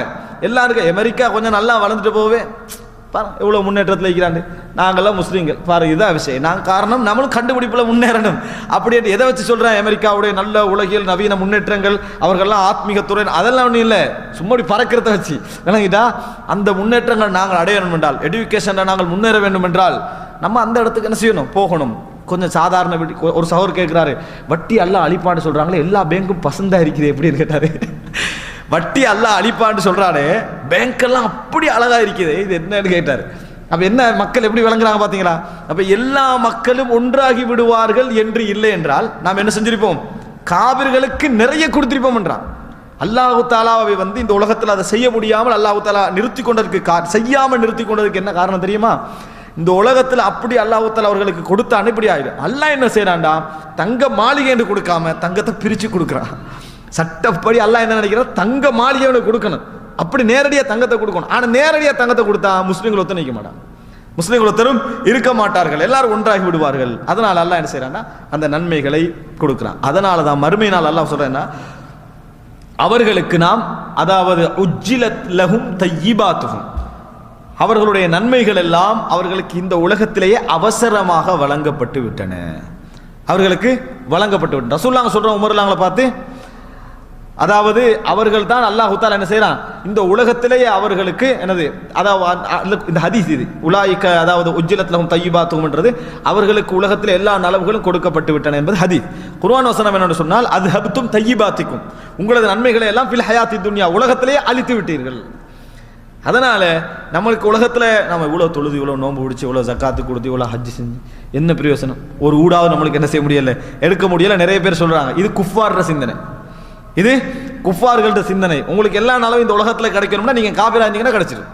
எல்லாருக்கும் அமெரிக்கா கொஞ்சம் நல்லா வளர்ந்துட்டு போவே, பாரு எவ்வளோ முன்னேற்றத்தில் இருக்கிறாண்டு. நாங்கள்லாம் முஸ்லீம்கள், பாரு இதுதான் விஷயம். நாங்கள் காரணம் நம்மளும் கண்டுபிடிப்பில் முன்னேறணும். அப்படின்ட்டு எதை வச்சு சொல்கிறேன், அமெரிக்காவுடைய நல்ல உலகியல் நவீன முன்னேற்றங்கள், அவர்கள்லாம் ஆத்மீகத்துறை, அதெல்லாம் ஒன்றும் இல்லை, சும்மாடி பறக்கிறத வச்சு விளங்கிட்டா. அந்த முன்னேற்றங்கள் நாங்கள் அடையணும் என்றால், எஜுகேஷனில் நாங்கள் முன்னேற வேண்டும் என்றால் நம்ம அந்த இடத்துக்கு என்ன செய்யணும், போகணும். கொஞ்சம் சாதாரண ஒரு சகோதரர் கேட்குறாரு, வட்டி எல்லாம் அழிப்பான்னு சொல்கிறாங்களே, எல்லா பேங்க்கும் பசந்தாக இருக்குது எப்படின்னு கேட்டார். வட்டி எல்லாம் அழிப்பான்னு சொல்கிறானே, பேங்க்கெல்லாம் அப்படி அழகாக இருக்குது, இது என்னன்னு கேட்டார். அப்போ என்ன மக்கள் எப்படி விளங்குறாங்க பார்த்தீங்களா? அப்போ எல்லா மக்களும் ஒன்றாகி விடுவார்கள் என்று இல்லை என்றால் நாம் என்ன செஞ்சிருப்போம், காபிர்களுக்கு நிறைய கொடுத்திருப்போம் என்றான். அல்லாஹு தாலாவை வந்து இந்த உலகத்தில் அதை செய்ய முடியாமல் அல்லாஹு தாலா நிறுத்தி கொண்டதற்கு செய்யாமல் நிறுத்தி கொண்டதுக்கு என்ன காரணம் தெரியுமா? இந்த உலகத்தில் அப்படி அல்லாஹு தாலா அவர்களுக்கு கொடுத்தான்னு இப்படி ஆயிடும். அல்லாஹ் என்ன செய்யறான்டா, தங்க மாளிகை என்று கொடுக்காம தங்கத்தை பிரித்து கொடுக்குறான். சட்டப்படி அல்லாஹ் என்ன நினைக்கிறான், தங்க மாளிகை கொடுக்கணும், அப்படி நேரடியாக தங்கத்தை கொடுக்கணும். ஆனால் நேரடியாக தங்கத்தை கொடுத்தா முஸ்லீம்கள் ஒத்த நிற்க மாட்டாங்க, முஸ்லீம்கள் ஒருத்தரும் இருக்க மாட்டார்கள், எல்லாரும் ஒன்றாகி விடுவார்கள். அதனால அல்லாஹ் என்ன செய்யறான்னா அந்த நன்மைகளை கொடுக்குறான். அதனால தான் மறுமை நாள் அல்லாஹ் சொல்றேன்னா, அவர்களுக்கு நாம் அதாவது உஜ்ஜிலத் லஹும் தய்யிபாத்துஹும், அவர்களுடைய நன்மைகள் எல்லாம் அவர்களுக்கு இந்த உலகத்திலேயே அவசரமாக வழங்கப்பட்டு விட்டன. அவர்களுக்கு வழங்கப்பட்டு விட்டன. ரசூலுல்லாஹ் சொல்றாங்க உமர்லாங்களை பார்த்து, அதாவது அவர்கள் தான் அல்லாஹ் தஆலா என்ன செய்றான், இந்த உலகத்திலேயே அவர்களுக்கு என்னது, அதாவது இந்த ஹதீஸ் இது உலாயிக, அதாவது உஜ்ஜலத் லஹும் தய்யிபாத்துஹும்ன்றது அவர்களுக்கு உலகத்தில் எல்லா நலவுகளும் கொடுக்கப்பட்டு விட்டன என்பது ஹதீஸ். குர்ஆன் வசனம் என்னன்னு சொன்னால், அத்ஹப்தும் தய்யிபாத்திக்கும், உங்களது நன்மைகளை எல்லாம் ஃபில் ஹயாத்தி துன்யா, உலகத்திலேயே அழித்து விட்டீர்கள். அதனால நம்மளுக்கு உலகத்துல நம்ம இவ்வளவு தொழுது, இவ்வளவு நோன்பு பிடிச்சி, இவ்வளவு ஜக்காத்து கொடுத்து, இவ்வளவு ஹஜ் செஞ்சு என்ன பிரயோசனம்? ஒரு ஊடாவது நம்மளுக்கு என்ன செய்ய முடியல, எடுக்க முடியல. நிறைய பேர் சொல்றாங்க இது குஃபார்ற சிந்தனை, இது குஃபார்கள்ட்ட சிந்தனை. உங்களுக்கு எல்லா நாளும் இந்த உலகத்துல கிடைக்கணும்னா நீங்க காபிரா இருந்தீங்கன்னா கிடைச்சிடும்.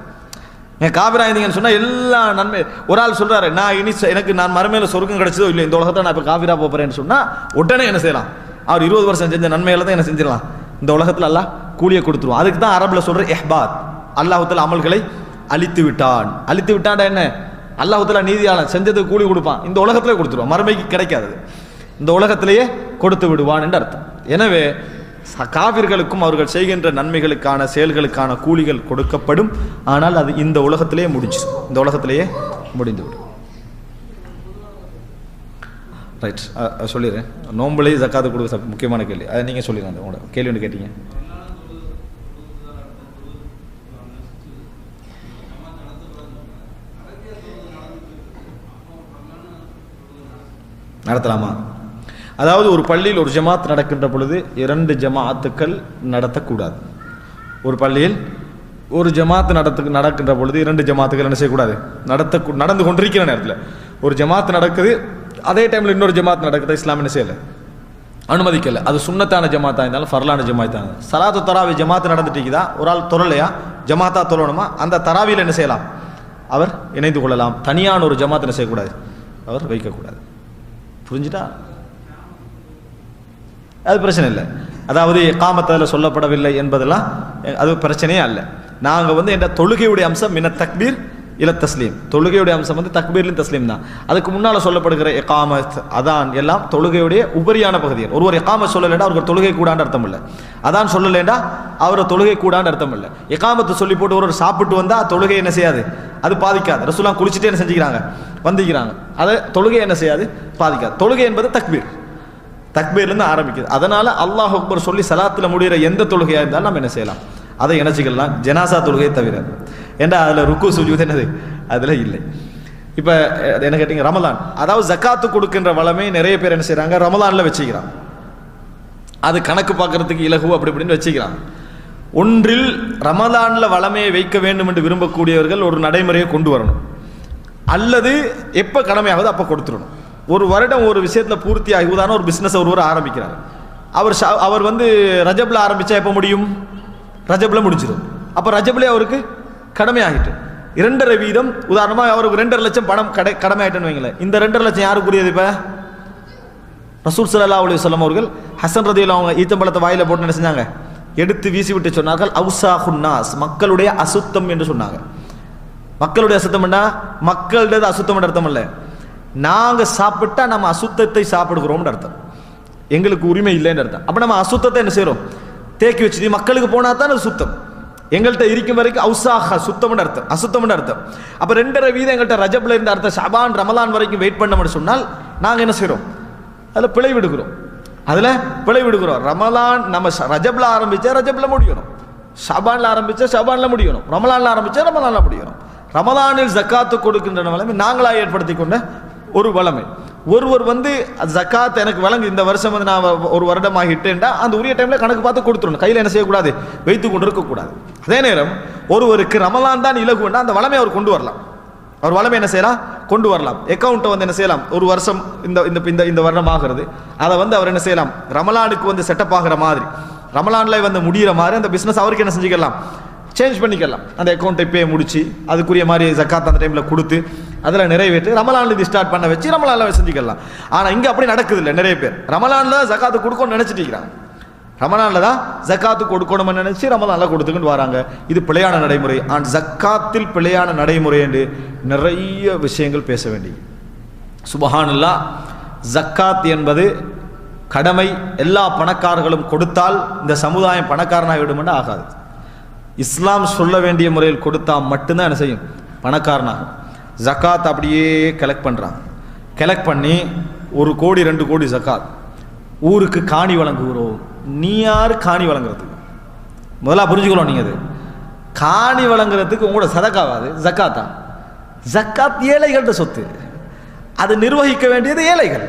நீங்க காபிரா இருந்தீங்கன்னு சொன்னா எல்லா நன்மை. ஒரு ஆள் சொல்றாரு, நான் இனி எனக்கு நான் மறுமையில சொர்க்கம் கிடைச்சதோ இல்லை, இந்த உலகத்துல நான் இப்ப காபிரா போறேன்னு சொன்னா உடனே என்ன செய்யலாம், அவர் 20 வருஷம் செஞ்ச நன்மையில தான் என்ன செஞ்சிடலாம், இந்த உலகத்துல அல்லாஹ் கூலியை கொடுத்துருவோம். அதுக்கு தான் அரபுல சொல்ற இஹ்பாத், அல்லாஹ் தஆலா அமல்களை அழித்து விட்டான். அழித்து விட்டான்டா என்ன, அல்லாஹ் தஆலா நீதியாளன், செஞ்சதுக்கு கூலி கொடுப்பான், இந்த உலகத்திலே கொடுத்துருவான், மறுமைக்கு கிடைக்காது, இந்த உலகத்திலேயே கொடுத்து விடுவான் என்று அர்த்தம். எனவே காபிர்களுக்கும் அவர்கள் செய்கின்ற நன்மைகளுக்கான செயல்களுக்கான கூலிகள் கொடுக்கப்படும். ஆனால் அது இந்த உலகத்திலேயே முடிஞ்சிடும், இந்த உலகத்திலேயே முடிந்துவிடும். ரைட், சொல்லிடுறேன். நோம்புலேயே ஜக்காத்து கொடுக்க முக்கியமான கேள்வி, அதை நீங்கள் சொல்லிடுங்க. உங்களோட கேள்வி ஒன்று கேட்டீங்க. நடத்தலாமா? அதாவது ஒரு பள்ளியில் ஒரு ஜமாத் நடக்கின்ற பொழுது 2 ஜமாத்துக்கள் நடத்தக்கூடாது. ஒரு பள்ளியில் ஒரு ஜமாத் நடக்கின்ற பொழுது 2 ஜமாத்துக்கள் என்ன செய்யக்கூடாது, நடந்து கொண்டிருக்கிற நேரத்தில் ஒரு ஜமாத் நடக்குது, அதே டைமில் இன்னொரு ஜமாத் நடக்குது, இஸ்லாம் என்ன செய்யலை, அனுமதிக்கலை. அது சுன்னத்தான ஜமாத்தாக இருந்தாலும் ஃபர்லான ஜமாத்தாக இருந்தாலும். சலாத்து தராவி ஜமாத் நடந்துட்டீங்கதா, ஒரு ஆள் தொழலையா, ஜமாத்தா தொழணுமா, அந்த தராவியில் என்ன செய்யலாம், அவர் இணைந்து கொள்ளலாம். தனியான ஒரு ஜமாத் என்ன செய்யக்கூடாது, அவர் வைக்கக்கூடாது. புரிஞ்சுட்டா? அது பிரச்சனை இல்லை. அதாவது இகாமத்தில் சொல்லப்படவில்லை என்பதெல்லாம் அது பிரச்சனையே அல்ல. நாங்கள் என்ற தொழுகையுடைய அம்சம் மின தக்பீர் இல தஸ்லீம், தொழுகையுடைய அம்சம் தக்பீர்லையும் தஸ்லீம் தான். அதுக்கு முன்னால் சொல்லப்படுகிற இகாமத் அதான் எல்லாம் தொழுகையுடைய உபரியான பகுதிகள். ஒருவர் இகாமத் சொல்லலைண்டா அவருக்கு தொழுகை கூடாண்டு அர்த்தம் இல்லை, அதான் சொல்லலைண்டா அவரை தொழுகை கூடாண்டு அர்த்தம் இல்லை. இகாமத்தை சொல்லி போட்டு ஒரு சாப்பிட்டு வந்தால் தொழுகை என்ன செய்யாது, அது பாதிக்காது. ரசூலுல்லாஹ் குளிச்சுட்டே என்ன செஞ்சுக்கிறாங்க, வந்திக்கிறாங்க, அதை தொழுகை என்ன செய்யாது, பாதிக்காது. தொழுகை என்பது தக்பீர், தக்பீர்லேருந்து ஆரம்பிக்குது. அதனால அல்லாஹ் அக்பர் சொல்லி சலாத்தில் முடிகிற எந்த தொழுகையாக இருந்தாலும் நம்ம என்ன செய்யலாம், அதை இணைச்சிக்கலாம், ஜனாசா தொழுகையை தவிர. ஏன்னா அதில் ருக்கு சுஜூத் என்னது அதில் இல்லை. இப்போ என்ன கேட்டீங்க, ரமலான், அதாவது ஜக்காத்து கொடுக்கின்ற வளமை நிறைய பேர் என்ன செய்கிறாங்க, ரமலானில் வச்சுக்கிறாங்க. அது கணக்கு பார்க்கறதுக்கு இலகு அப்படி இப்படின்னு வச்சுக்கிறாங்க. ஒன்றில் ரமலானில் வளமையை வைக்க வேண்டும் என்று விரும்பக்கூடியவர்கள் ஒரு நடைமுறையை கொண்டு வரணும், அல்லது எப்போ கடமையாகுது அப்போ கொடுத்துடணும். ஒரு வருடம் ஒரு விஷயத்தில் பூர்த்தி ஆகுதான ஒரு பிஸ்னஸ் ஒருவர் ஆரம்பிக்கிறார், அவர் ரஜப்ல ஆரம்பித்தா எப்போ முடியும், ரஜப்ல முடிச்சிடும். அப்போ ரஜப்லேயே அவருக்கு கடமை ஆகிட்டு 2.5 வீதம், உதாரணமாக அவருக்கு 2.5 லட்சம் பணம் கடமை ஆகிட்டுன்னு வைங்களேன். இந்த 2.5 லட்சம் யாருக்குரியது? இப்போ ரசூல் ஸல்லல்லாஹு அலைஹி வஸல்லம் அவர்கள் ஹசன் ரதியல்லாஹு அவங்க ஈத்தம்பழத்தை வாயில போட்டு என்ன செஞ்சாங்க, எடுத்து வீசி விட்டு சொன்னார்கள், அவுசாஹுன் நாஸ், மக்களுடைய அசுத்தம் என்று சொன்னாங்க. மக்களுடைய அசுத்தம் என்ன, மக்களுடைய அசுத்தம் என்ற அர்த்தம் இல்லை, நாங்கள் சாப்பிட்டா நம்ம அசுத்தத்தை சாப்பிடுகிறோம்னு அர்த்தம், எங்களுக்கு உரிமை இல்லைன்னு அர்த்தம். அப்போ நம்ம அசுத்தத்தை என்ன செய்கிறோம், தேக்கி வச்சுட்டு மக்களுக்கு போனால் தான் அது சுத்தம். எங்கள்கிட்ட இருக்கும் வரைக்கும் அவுசாஹ சுத்தம்னு அர்த்தம், அசுத்தம்னு அர்த்தம். அப்போ 2.5 வீதம் எங்கள்கிட்ட ரஜப்ல இருந்த அர்த்தம் ஷாபான் ரமலான் வரைக்கும் வெயிட் பண்ணோம்னு சொன்னால் நாங்கள் என்ன செய்கிறோம், அதில் பிழை விடுகிறோம், அதில் பிழை விடுகிறோம். ரமலான் நம்ம ரஜப்ல ஆரம்பித்தா ரஜப்ல முடியணும், ஷாபானில் ஆரம்பித்தா ஷாபானில் முடியணும், ரமலானில் ஆரம்பித்தா ரமலானில் முடியணும். ரமலானில் ஜக்காத்து கொடுக்கின்ற வளமை நாங்களாக ஏற்படுத்தி கொண்ட ஒரு வளமை. ஒருவர் ஜக்காத் எனக்கு வழங்கு, இந்த வருஷம் நான் ஒரு வருடமாகிட்டேன்டா அந்த உரிய டைமில் கணக்கு பார்த்து கொடுத்துடணும், கையில் என்ன செய்யக்கூடாது, வைத்து கொண்டு இருக்கக்கூடாது. அதே நேரம் ஒருவருக்கு ரமலான் தான் இலகு வேண்டாம், அந்த வளமை அவர் கொண்டு வரலாம், அவர் வளமை என்ன செய்யலாம், கொண்டு வரலாம். அக்கௌண்ட்டை என்ன செய்யலாம், ஒரு வருஷம் இந்த வருடம் ஆகிறது, அதை அவர் என்ன செய்யலாம், ரமலானுக்கு செட்டப் ஆகிற மாதிரி, ரமலானில் முடிகிற மாதிரி அந்த பிஸ்னஸ் அவருக்கு என்ன செஞ்சுக்கலாம், சேஞ்ச் பண்ணிக்கலாம். அந்த அக்கௌண்ட்டை பே முடிச்சு அதுக்குரிய மாதிரி ஜக்காத் அந்த டைமில் கொடுத்து அதில் நிறைவேற்றி ரமலானில் இது ஸ்டார்ட் பண்ண வச்சு ரமலானில் செஞ்சுக்கலாம். ஆனால் இங்கே அப்படி நடக்குது இல்லை, நிறைய பேர் ரமலானில் தான் ஜக்காத்து கொடுக்கணும்னு நினச்சிட்டு இருக்கிறாங்க, ரமலானில் தான் ஜக்காத்து கொடுக்கணும்னு நினச்சி ரமலானில் கொடுத்துக்கிட்டு வராங்க. இது பிழையான நடைமுறை. ஆனால் ஜக்காத்தில் பிழையான நடைமுறை என்று நிறைய விஷயங்கள் பேச வேண்டிய. சுபஹானல்லாஹ், ஜக்காத் என்பது கடமை. எல்லா பணக்காரர்களும் கொடுத்தால் இந்த சமுதாயம் பணக்காரனாக விடுமென்று ஆகாது. இஸ்லாம் சொல்ல வேண்டிய முறையில் கொடுத்தா மட்டும்தான் என்ன செய்யும், பணக்காரனாகும். ஜக்காத் அப்படியே கலெக்ட் பண்ணுறாங்க. கலெக்ட் பண்ணி 1 கோடி 2 கோடி ஜக்காத் ஊருக்கு காணி வழங்குகிறோம். நீ யார் காணி வழங்குறதுக்கு? முதல்ல புரிஞ்சுக்கணும். நீங்கள் அது காணி வழங்குறதுக்கு உங்களோட சதக்காவாது ஜக்காத்தா? ஜக்காத் ஏழைகள்ட்ட சொத்து, அது நிர்வகிக்க வேண்டியது ஏழைகள்.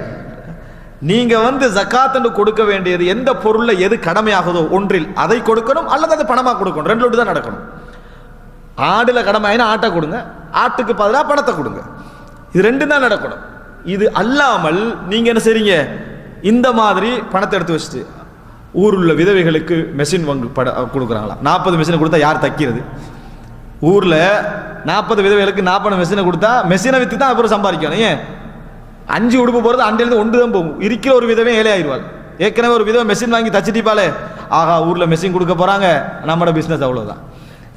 நீங்கள் வந்து ஜக்காத்துன்னு கொடுக்க வேண்டியது எந்த பொருளில் எது கடமையாகுதோ ஒன்றில் அதை கொடுக்கணும், அல்லது அது பணமாக கொடுக்கணும். 2 தான் நடக்கணும். ஆடுல கடமை ஆயினா ஆட்டை கொடுங்க, ஆட்டுக்கு பதிலாக பணத்தை கொடுங்க. இது 2 தான் நடக்கணும். இது அல்லாமல் நீங்கள் என்ன செய்றீங்க? இந்த மாதிரி பணத்தை எடுத்து வச்சுட்டு ஊரில் உள்ள விதவைகளுக்கு மெஷின் வாங்கி கொடுக்குறாங்களா? 40 மெஷினை கொடுத்தா யார் தைக்கிறது? ஊரில் 40 விதவைகளுக்கு 40 மெஷினை கொடுத்தா மெஷினை விற்று தான் அப்புறம் சம்பாதிக்கணும். ஏன் 5 உடுப்பு போகிறது அண்டிலிருந்து 1 தான் போகும். இருக்கிற ஒரு விதவை ஏழை ஆயிடுவாள். ஏற்கனவே ஒரு விதவை மெஷின் வாங்கி தச்சுட்டிப்பாலே, ஆகா ஊரில் மெஷின் கொடுக்க போகிறாங்க, நம்மளோட பிஸ்னஸ் அவ்வளோதான்.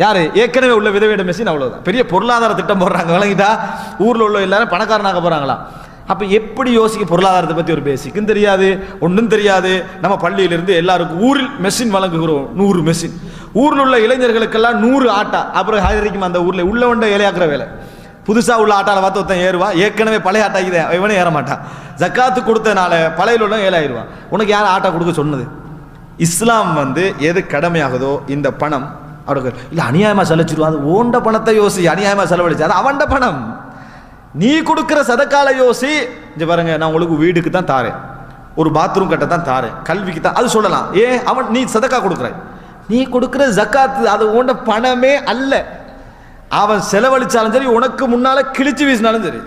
யார் ஏற்கனவே உள்ள விதவையோட மெஷின் அவ்வளோதான். பெரிய பொருளாதார திட்டம் போடுறாங்க. விளங்கிட்டா? ஊரில் உள்ள எல்லாரும் பணக்காரனாக போகிறாங்களா? அப்போ எப்படி யோசிக்க? பொருளாதாரத்தை பற்றி ஒரு பேசிக்கும் தெரியாது, ஒன்றும் தெரியாது. நம்ம பள்ளியிலிருந்து எல்லாருக்கும் ஊரில் மெஷின் வழங்குகிறோம், 100 மெஷின். ஊரில் உள்ள இளைஞர்களுக்கெல்லாம் 100 ஆட்டா. அப்புறம் ஹாஜரிக்கும் அந்த ஊரில் உள்ளவண்ட ஏழையாக்குற வேலை. புதுசாக உள்ள ஆட்டாவில் பார்த்து ஒருத்தன் ஏறுவா, ஏற்கனவே பழைய ஆட்டாக்குதே இவனே ஏற மாட்டான். ஜக்காத்து கொடுத்தனால பழையில் உள்ள ஏழை ஆயிடுவான். உனக்கு யார் ஆட்டா கொடுக்க சொன்னது? இஸ்லாம் வந்து எது கடமையாகுதோ இந்த பணம் அவருக்கு இல்லை அநியாயமாக செலவிச்சிருவான். அது ஓண்ட பணத்தை யோசி, அநியாயமாக செலவழிச்சு அது அவன்ட பணம். நீ கொடுக்குற சதக்கால யோசி. இங்கே பாருங்க, நான் உங்களுக்கு வீடுக்கு தான் தாரேன், ஒரு பாத்ரூம் கட்ட தான் தாரேன், கல்விக்கு தான், அது சொல்லலாம். ஏன் அவன் நீ சதக்கா கொடுக்குற, நீ கொடுக்குற ஜக்காத்து அது ஓண்ட பணமே அல்ல. அவன் செலவழிச்சாலும் சரி, உனக்கு முன்னால கிழிச்சு வீசினாலும் சரி,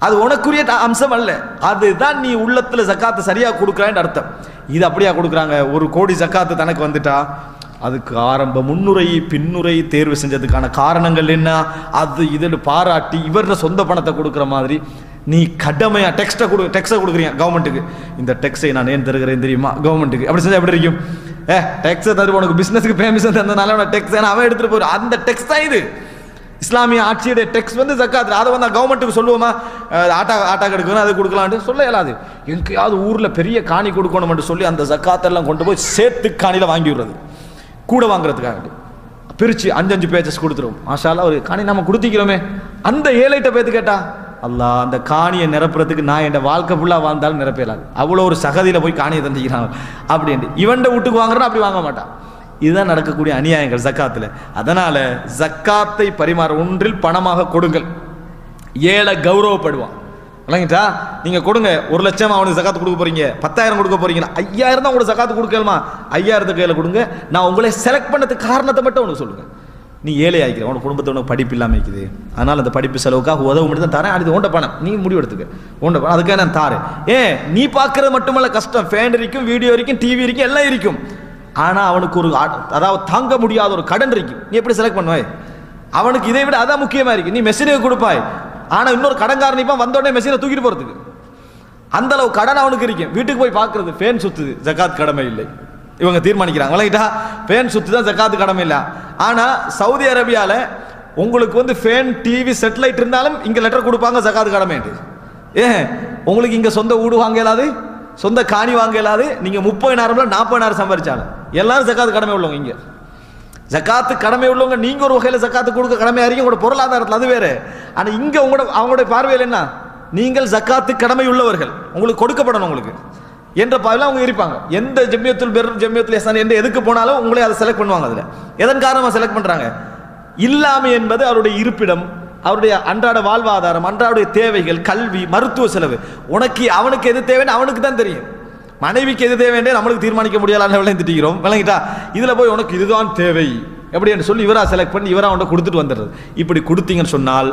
அது உனக்குரிய அம்சம் அல்ல. அதுதான் நீ உள்ளத்துல ஜக்காத்து சரியா கொடுக்குறான்னு அர்த்தம். இது அப்படியா கொடுக்குறாங்க? 1 கோடி ஜக்காத்து தனக்கு வந்துட்டா அதுக்கு ஆரம்ப முன்னுரை பின்னுரை தேர்வு செஞ்சதுக்கான காரணங்கள் என்ன, அது இதுன்னு பாராட்டி இவர சொந்த பணத்தை கொடுக்குற மாதிரி நீ கடமையா டெக்ஸ்ட்டை கொடுக்குறீங்க கவர்மெண்ட்டுக்கு. இந்த டெக்ஸை நான் ஏன் தருகிறேன் தெரியுமா கவர்மெண்ட்டுக்கு? அப்படி செஞ்சா எப்படி இருக்கும்? டெக்ஸை தரு, உனக்கு பிசினஸுக்கு பெர்மிஷன் தந்தனால டெக்ஸ் அவன் எடுத்துட்டு போற அந்த டெக்ஸ் தான் இது. இஸ்லாமிய ஆட்சியுடைய டெக்ஸ் வந்து ஜக்காத். அதை வந்து கவர்மெண்ட்டுக்கு சொல்லுவோமா ஆட்டா கெடுக்கணும் அது கொடுக்கலான்ட்டு சொல்ல இயலாது. எங்கேயாவது ஊரில் பெரிய காணி கொடுக்கணும்னு சொல்லி அந்த ஜக்காத்தெல்லாம் கொண்டு போய் சேர்த்து காணியில் வாங்கி விடுறது, கூட வாங்குறதுக்காக பிரித்து 5 பேஜஸ் கொடுத்துருவோம். மாஷால்லா ஒரு காணி நம்ம கொடுத்திக்கிறோமே. அந்த ஏழைட்ட பேத்து கேட்டா, அல்லாஹ் அந்த காணியை நிரப்புறதுக்கு நான் என் வாழ்க்கை ஃபுல்லாக வாழ்ந்தாலும் நிரப்பேலாது, அவ்வளோ ஒரு சகதியில் போய் காணியை தந்திக்கிறாங்க அப்படின்ட்டு இவன்ட வீட்டுக்கு வாங்குறேன் அப்படி வாங்க மாட்டான். இதுதான் நடக்கக்கூடிய அநியாயங்கள் ஜக்காத்தில். அதனால ஜக்காத்தை பரிமாற ஒன்றில் பணமாக கொடுங்கள். ஏழை கௌரவப்படுவான். இல்லைங்கட்டா? நீங்கள் கொடுங்க, 1 லட்சம் அவனுக்கு ஜக்காத்து கொடுக்க போறீங்க, 10,000 கொடுக்க போறீங்கன்னா 5,000 தான் உங்களுக்கு ஜக்காத்து கொடுக்கலாமா? 5,000 கையில் கொடுங்க. நான் உங்களை செலக்ட் பண்ணதுக்கு காரணத்தை மட்டும் உனக்கு சொல்லுங்க. நீ ஏழை ஆகிக்கிற, உனக்கு குடும்பத்தை உனக்கு படிப்பு இல்லாமல் இருக்குது, அதனால் அந்த படிப்பு செலவுக்காக உதவ மட்டும் தான் தரேன். அது உண்ட பணம், நீ முடிவு எடுத்துக்க, உண்ட பணம் அதுக்காக நான் தாரேன். ஏன் நீ பார்க்கறது மட்டுமல்ல கஷ்டம், ஃபேன் இருக்கும், வீடியோ இருக்கும், டிவி இருக்கும், எல்லாம் இருக்கும். ஆனால் அவனுக்கு ஒரு அதாவது தாங்க முடியாத ஒரு கடன் இருக்கும். நீ எப்படி செலக்ட் பண்ணுவாய்? அவனுக்கு இதை விட அதான் முக்கியமாக இருக்கு. நீ மெஷினுக்கு கொடுப்பாய், ஆனால் இன்னொரு கடன்காரன் இப்போ வந்தோடனே மெஷினை தூக்கிட்டு போகிறதுக்கு அந்த அளவு கடன் அவனுக்கு இருக்கும். வீட்டுக்கு போய் பார்க்கறது ஃபேன் சுத்துது, ஜக்காத் கடமை இல்லை, இவங்க தீர்மானிக்கிறாங்க. வழங்கிட்டா ஃபேன் சுத்து தான் ஜக்காத்து கடமை இல்லை. ஆனால் சவுதி அரேபியாவில் உங்களுக்கு வந்து ஃபேன் டிவி செட்டிலைட் இருந்தாலும் இங்கே லெட்டர் கொடுப்பாங்க ஜக்காத்து கடமை. ஏன் உங்களுக்கு இங்கே சொந்த வீடு வாங்க இயலாது, சொந்த காணி வாங்க இயலாது, நீங்கள் 30,000 40,000 சம்பாதிச்சாலும் எல்லாரும் ஜக்காத்து கடமை உள்ளவங்க. இங்கே ஜக்காத்து கடமை உள்ளவங்க நீங்கள் ஒரு வகையில் ஜக்காத்து கொடுக்க கடமையாக இருக்கீங்க, உங்களோட பொருளாதாரத்தில் அது வேறு. ஆனால் இங்கே அவங்களுடைய பார்வையில் என்ன, நீங்கள் ஜக்காத்து கடமை உள்ளவர்கள், உங்களுக்கு கொடுக்கப்படணும் உங்களுக்கு என்ற பார்வையில் அவங்க இருப்பாங்க. எந்த ஜம்மியத்துல் பிர் ஜம்மியத்துல் இஹ்சான் என்ற எதுக்கு போனாலும் உங்களே அதை செலக்ட் பண்ணுவாங்க. அதில் எதன் காரணமாக செலக்ட் பண்ணுறாங்க? இல்லாமை என்பது அவருடைய இருப்பிடம், அவருடைய அன்றாட வாழ்வாதாரம், அன்றாடைய தேவைகள், கல்வி, மருத்துவ செலவு. உனக்கு அவனுக்கு எது தேவைன்னு அவனுக்கு தான் தெரியும். மனைவிக்கு எது தேவைன்றே நம்மளுக்கு தீர்மானிக்க முடியாத திட்டிக்கிறோம். விளங்கிட்டா? இதில் போய் உனக்கு இதுதான் தேவை எப்படி என்று சொல்லி இவரா செலக்ட் பண்ணி இவரா அவன்கிட்ட கொடுத்துட்டு வந்துடுறது. இப்படி கொடுத்தீங்கன்னு சொன்னால்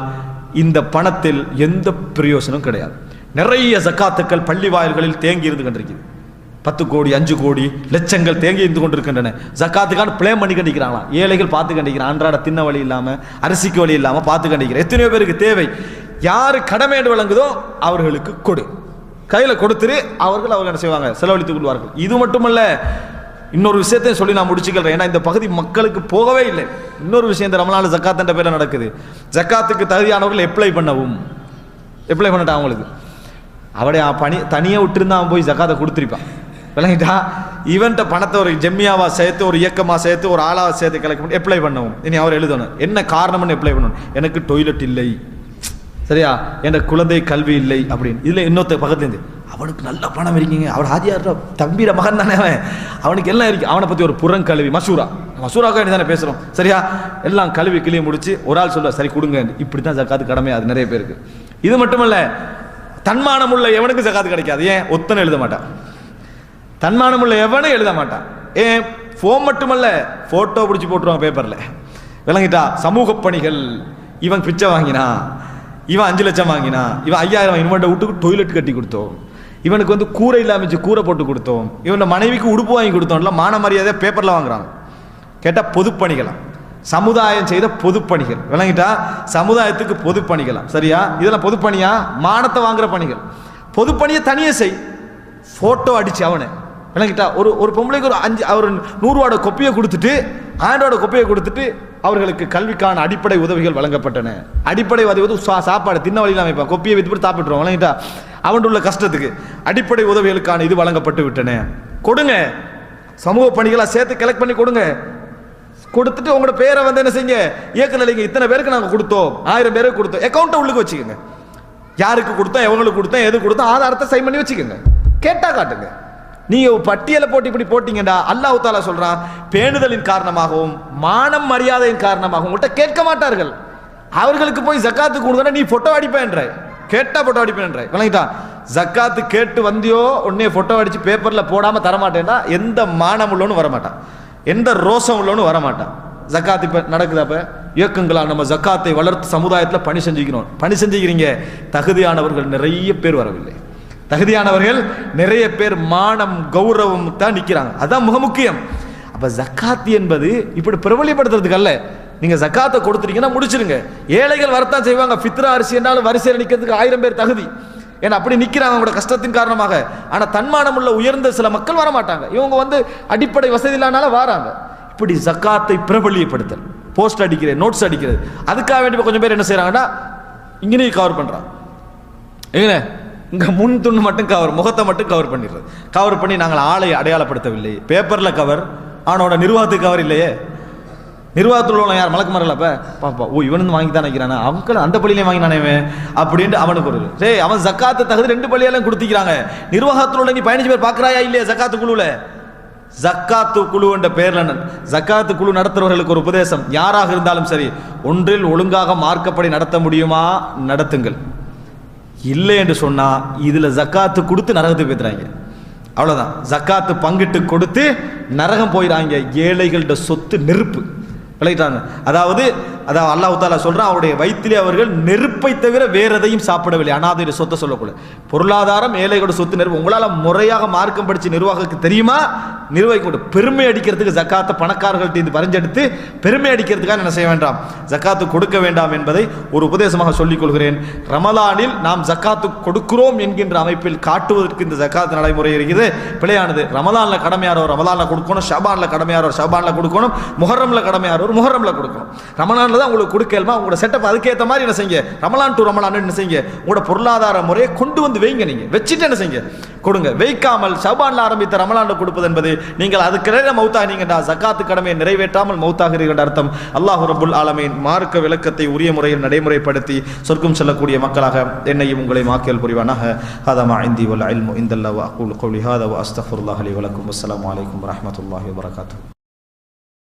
இந்த பணத்தில் எந்த பிரயோசனம் கிடையாது. நிறைய ஜக்காத்துக்கள் பள்ளி வாயில்களில் தேங்கி இருந்து கொண்டிருக்குது. 10 கோடி 5 கோடி லட்சங்கள் தேங்கி இருந்து கொண்டிருக்கின்றன. ஜக்காத்துக்கான பிளேம் பண்ணி கண்டிக்கிறாங்களாம். ஏழைகள் பார்த்து கண்டிக்கிறான், அன்றாட தின்ன வழி இல்லாமல் அரிசிக்கு வழி இல்லாமல் பார்த்து கண்டிக்கிறேன். எத்தனையோ பேருக்கு தேவை. யார் கடமை வழங்குதோ அவர்களுக்கு கொடு, கையில் கொடுத்துரு, அவர்கள் என்ன செய்வாங்க, செலவழித்துக் கொள்வார்கள். இது மட்டுமல்ல, இன்னொரு விஷயத்தையும் சொல்லி நான் முடிச்சுக்கிறேன். ஏன்னா இந்த பகுதி மக்களுக்கு போகவே இல்லை. இன்னொரு விஷயம் இந்த ரமலான் ஜக்காத் என்ற பேரில் நடக்குது. ஜக்காத்துக்கு தகுதியானவர்கள் அப்ளை பண்ணட்டா அவங்களுக்கு அவடைய பணி தனியாக விட்டுருந்தா அவன் போய் ஜக்காத்தை கொடுத்துருப்பான். விளங்கிட்டா? இவன்ட்ட பணத்தை ஒரு ஜெம்மியாவா சேர்த்து, ஒரு இயக்கமாக சேர்த்து, ஒரு ஆளாக சேர்த்து கலெக்ட் பண்ணி அப்ளை பண்ணவும். இனி அவர் எழுதணும் என்ன காரணம்னு அப்ளை பண்ணணும். எனக்கு டொய்லெட் இல்லை, சரியா, என் குழந்தை கல்வி இல்லை அப்படின்னு. இதில் இன்னொருத்த பக்கத்துலேருந்து அவனுக்கு நல்ல பணம் இருக்கீங்க, அவர் ஆதியார் தம்பிர மகன் தானே, அவனுக்கு எல்லாம் இருக்கு, அவனை பற்றி ஒரு புறங்கல்வி மசூராக்காக தானே பேசுகிறோம், சரியா, எல்லாம் கல்வி கிளியை முடிச்சு ஒரு ஆள் சொல்ல சரி கொடுங்க. இப்படி தான் ஜக்காத்து கடமை. அது நிறைய பேருக்கு. இது மட்டுமல்ல, தன்மானம் உள்ள எவனுக்கு ஜக்காத்து கிடைக்காது. ஏன்? ஒத்தனை எழுத மாட்டான். தன்மானம் உள்ள எவனும் எழுத மாட்டான். ஏன்? ஃபோன் மட்டுமல்ல, ஃபோட்டோ பிடிச்சி போட்டுருவாங்க பேப்பரில். விளங்கிட்டா? சமூக பணிகள், இவன் பிச்சை வாங்கினா, இவன் 5 லட்சம் வாங்கினா, இவன் 5000, இவன்கிட்ட வீட்டுக்கு டொய்லெட் கட்டி கொடுத்தோம், இவனுக்கு வந்து கூரை இல்லாமச்சு கூரை போட்டு கொடுத்தோம், இவன் மனைவிக்கு உடுப்பு வாங்கி கொடுத்தோம்ல, மான மரியாதை பேப்பரில் வாங்குறாங்க. கேட்டால் பொதுப்பணிகளாம், சமுதாயம் செய்த பொதுப்பணிகள். விளங்கிட்டா? சமுதாயத்துக்கு பொதுப்பணிகளாம், சரியா? இதெல்லாம் பொதுப்பணியா? மானத்தை வாங்குற பணிகள். பொதுப்பணியை தனியே செய், ஃபோட்டோ அடிச்சு அவனை. விளங்கிட்டா? ஒரு பொம்பளைக்கு ஒரு 100 ரூபாயோட கொப்பியை கொடுத்துட்டு, 1000 ரூபாயோட கொப்பியை கொடுத்துட்டு அவர்களுக்கு கல்விக்கான அடிப்படை உதவிகள் வழங்கப்பட்டன. அடிப்படை உதவி சாப்பாடு தின்ன வழியில் அமைப்பான், கொப்பியை வித்து சாப்பிட்டுருவோம். விளங்கிட்டா? அவன் உள்ள கஷ்டத்துக்கு அடிப்படை உதவிகளுக்கான இது வழங்கப்பட்டு விட்டன. கொடுங்க, சமூக பணிகளாக சேர்த்து கலெக்ட் பண்ணி கொடுங்க. கொடுத்துட்டு உங்களோட பேரை வந்து என்ன செய்யுங்க, இயக்க நிலைங்க, இத்தனை பேருக்கு நாங்கள் கொடுத்தோம், 1000 பேருக்கு கொடுத்தோம், அக்கௌண்ட்டை உள்ளுக்கு வச்சுக்கோங்க. யாருக்கு கொடுத்தோம், எவங்களுக்கு கொடுத்தோம், எது கொடுத்தோம், ஆதாரத்தை சைன் பண்ணி வச்சுக்கோங்க. கேட்டா காட்டுங்க. நீங்க பட்டியலை போட்டு இப்படி போட்டீங்கடா, அல்லாஹ் தஆலா சொல்றான், பேணுதலின் காரணமாகவும் மானம் மரியாதையின் காரணமாகவும் உங்கள்கிட்ட கேட்க மாட்டார்கள். அவர்களுக்கு போய் ஜக்காத்து கொடுங்க, நீ போட்டோ அடிப்பேன்ற, கேட்டா போட்டோ அடிப்பேன்ற. விளங்கிட்டா? ஜக்காத்து கேட்டு வந்தியோ உடனே போட்டோ அடிச்சு பேப்பர்ல போடாம தரமாட்டேன்னா எந்த மானம் உள்ளவனும் வரமாட்டான், எந்த ரோசம் உள்ளவனும் வரமாட்டான். ஜக்காத்து இப்போ நடக்குது. அப்போ இயக்கங்களால் நம்ம ஜக்காத்தை வளர்த்து சமுதாயத்தில் பணி செஞ்சுக்கிறோம். பணி செஞ்சுக்கிறீங்க, தகுதியானவர்கள் நிறைய பேர் வரவில்லை. தகுதியானவர்கள் நிறைய பேர் மானம் கௌரவம் தான் நிற்கிறாங்க. அதுதான் மிக முக்கியம். அப்போ ஜக்காத்து என்பது இப்படி பிரபலியப்படுத்துறதுக்கு அல்ல. நீங்கள் ஜக்காத்தை கொடுத்துட்டீங்கன்னா முடிச்சிருங்க. ஏழைகள் வரத்தான் செய்வாங்க. ஃபித்ரா அரிசி என்னாலும் வரிசையில் நிற்கிறதுக்கு 1000 பேர் தகுதி. ஏன்னா அப்படி நிற்கிறாங்க அவங்களோட கஷ்டத்தின் காரணமாக. ஆனால் தன்மானம் உள்ள உயர்ந்த சில மக்கள் வரமாட்டாங்க. இவங்க வந்து அடிப்படை வசதி இல்லாதனால வராங்க. இப்படி ஜக்காத்தை பிரபலியப்படுத்தல், போஸ்ட் அடிக்கிறது, நோட்ஸ் அடிக்கிறது, அதுக்காக வேண்டி கொஞ்சம் பேர் என்ன செய்கிறாங்கன்னா இங்கேயும் கவர் பண்ணுறாங்க. எங்கே இங்கே முன் துண்ணு மட்டும் கவர், முகத்தை மட்டும் கவர் பண்ணிடுறது. கவர் பண்ணி நாங்கள் ஆளை அடையாளப்படுத்தவில்லை. பேப்பரில் கவர், அவனோட நிர்வாகத்துக்கு கவர் இல்லையே. நிர்வாகத்தில் உள்ள யார் மலக்குமார்கள்? அப்போ பாப்பா, ஓ இவனு வாங்கி தான் நினைக்கிறானே, அவங்க அந்த பள்ளியிலே வாங்கினானே அப்படின்ட்டு அவனுக்கு ஒரு சரி, அவன் ஜக்காத்து தகுதி 2 பள்ளியெல்லாம் கொடுத்திக்கிறாங்க. நிர்வாகத்தில் உள்ள நீ 15 பேர் பார்க்குறாயா இல்லையா ஜக்காத்து குழுவில்? ஜக்காத்து குழு என்ற பெயரில் ஜக்காத்து குழு நடத்துறவர்களுக்கு ஒரு உபதேசம், யாராக இருந்தாலும் சரி, ஒன்றில் ஒழுங்காக மார்க்கப்படி நடத்த முடியுமா நடத்துங்கள். இல்லை என்று சொன்னா இதுல ஜக்காத்து கொடுத்து நரகத்துக்கு போயிடுறாங்க. அவ்வளவுதான். ஜக்காத்து பங்கிட்டு கொடுத்து நரகம் போயிடாங்க. ஏழைகளோட சொத்து நெருப்பு. விளையிட்டாங்க. அதாவது அல்லாஹ் தஆலா சொல்றான், அவருடைய வயிற்றிலே அவர்கள் நெருப்பை தவிர வேற எதையும் சாப்பிடவில்லை. அனாதைய சொத்தை சொல்லக்கூட. பொருளாதாரம், ஏழைகளோட சொத்து நெருப்பு. உங்களால முறையாக மார்க்கம் படிச்சு நிர்வாகத்துக்கு தெரியுமா? நிர்வாகிக்க பெருமை அடிக்கிறதுக்கு ஜக்காத்தை பணக்காரர்கள்ட்ட இது பறிஞ்செடுத்து பெருமை அடிக்கிறதுக்காக என்ன செய்ய வேண்டாம், ஜக்காத்து கொடுக்க வேண்டாம் என்பதை ஒரு உபதேசமாக சொல்லிக் கொள்கிறேன். ரமலானில் நாம் ஜக்காத்து கொடுக்கிறோம் என்கின்ற அமைப்பில் காட்டுவதற்கு இந்த ஜக்காத்து நடைமுறை இருக்குது, பிழையானது. ரமலான்ல கடமையாரோ ரமலான்ல கொடுக்கணும், ஷபான்ல கடமையாரோ ஷபான்ல கொடுக்கணும், முஹர்ரம்ல கடமையாரோ முஹர்ரம்ல கொடுக்கணும். ரமலான்ல தான் உங்களுக்கு கொடுக்கலமா, உங்களோட செட்டப் அதுக்கேற்ற மாதிரி என்ன செய்யுங்க, ரமலான் டு ரமலான் என்ன செய்யுங்க, உங்களோட பொருளாதார முறையை கொண்டு வந்து வைங்க. நீங்க வச்சுட்டு என்ன செய்யுங்க, கொடுங்க. வைக்காமல் ஷபான்ல ஆரம்பித்த ரமலான்ல கொடுப்பது என்பது நீங்கள் அதுக்கிடையில மௌத்தானீங்கடா, ஜக்காத்து கடமையை நிறைவேற்றாமல் மௌத்தாகிறீர்கள் அர்த்தம். அல்லாஹ் ரப்புல் ஆலமீன் மார்க்க விளக்கத்தை உரிய முறையில் நடைமுறைப்படுத்தி சொர்க்கம் செல்லக்கூடிய மக்களாக என்னையும் உங்களை மாக்கியல் புரிவானாக. ஹதா மா இந்தி வல் இல்மு இந்தல்லாஹ் வ அகூலு கௌலி ஹாதா வ அஸ்தக்ஃபிருல்லாஹ் லி வ லக்கும். அஸ்ஸலாமு அலைக்கும் வ ரஹ்மத்துல்லாஹி வ பரகாத்துஹு.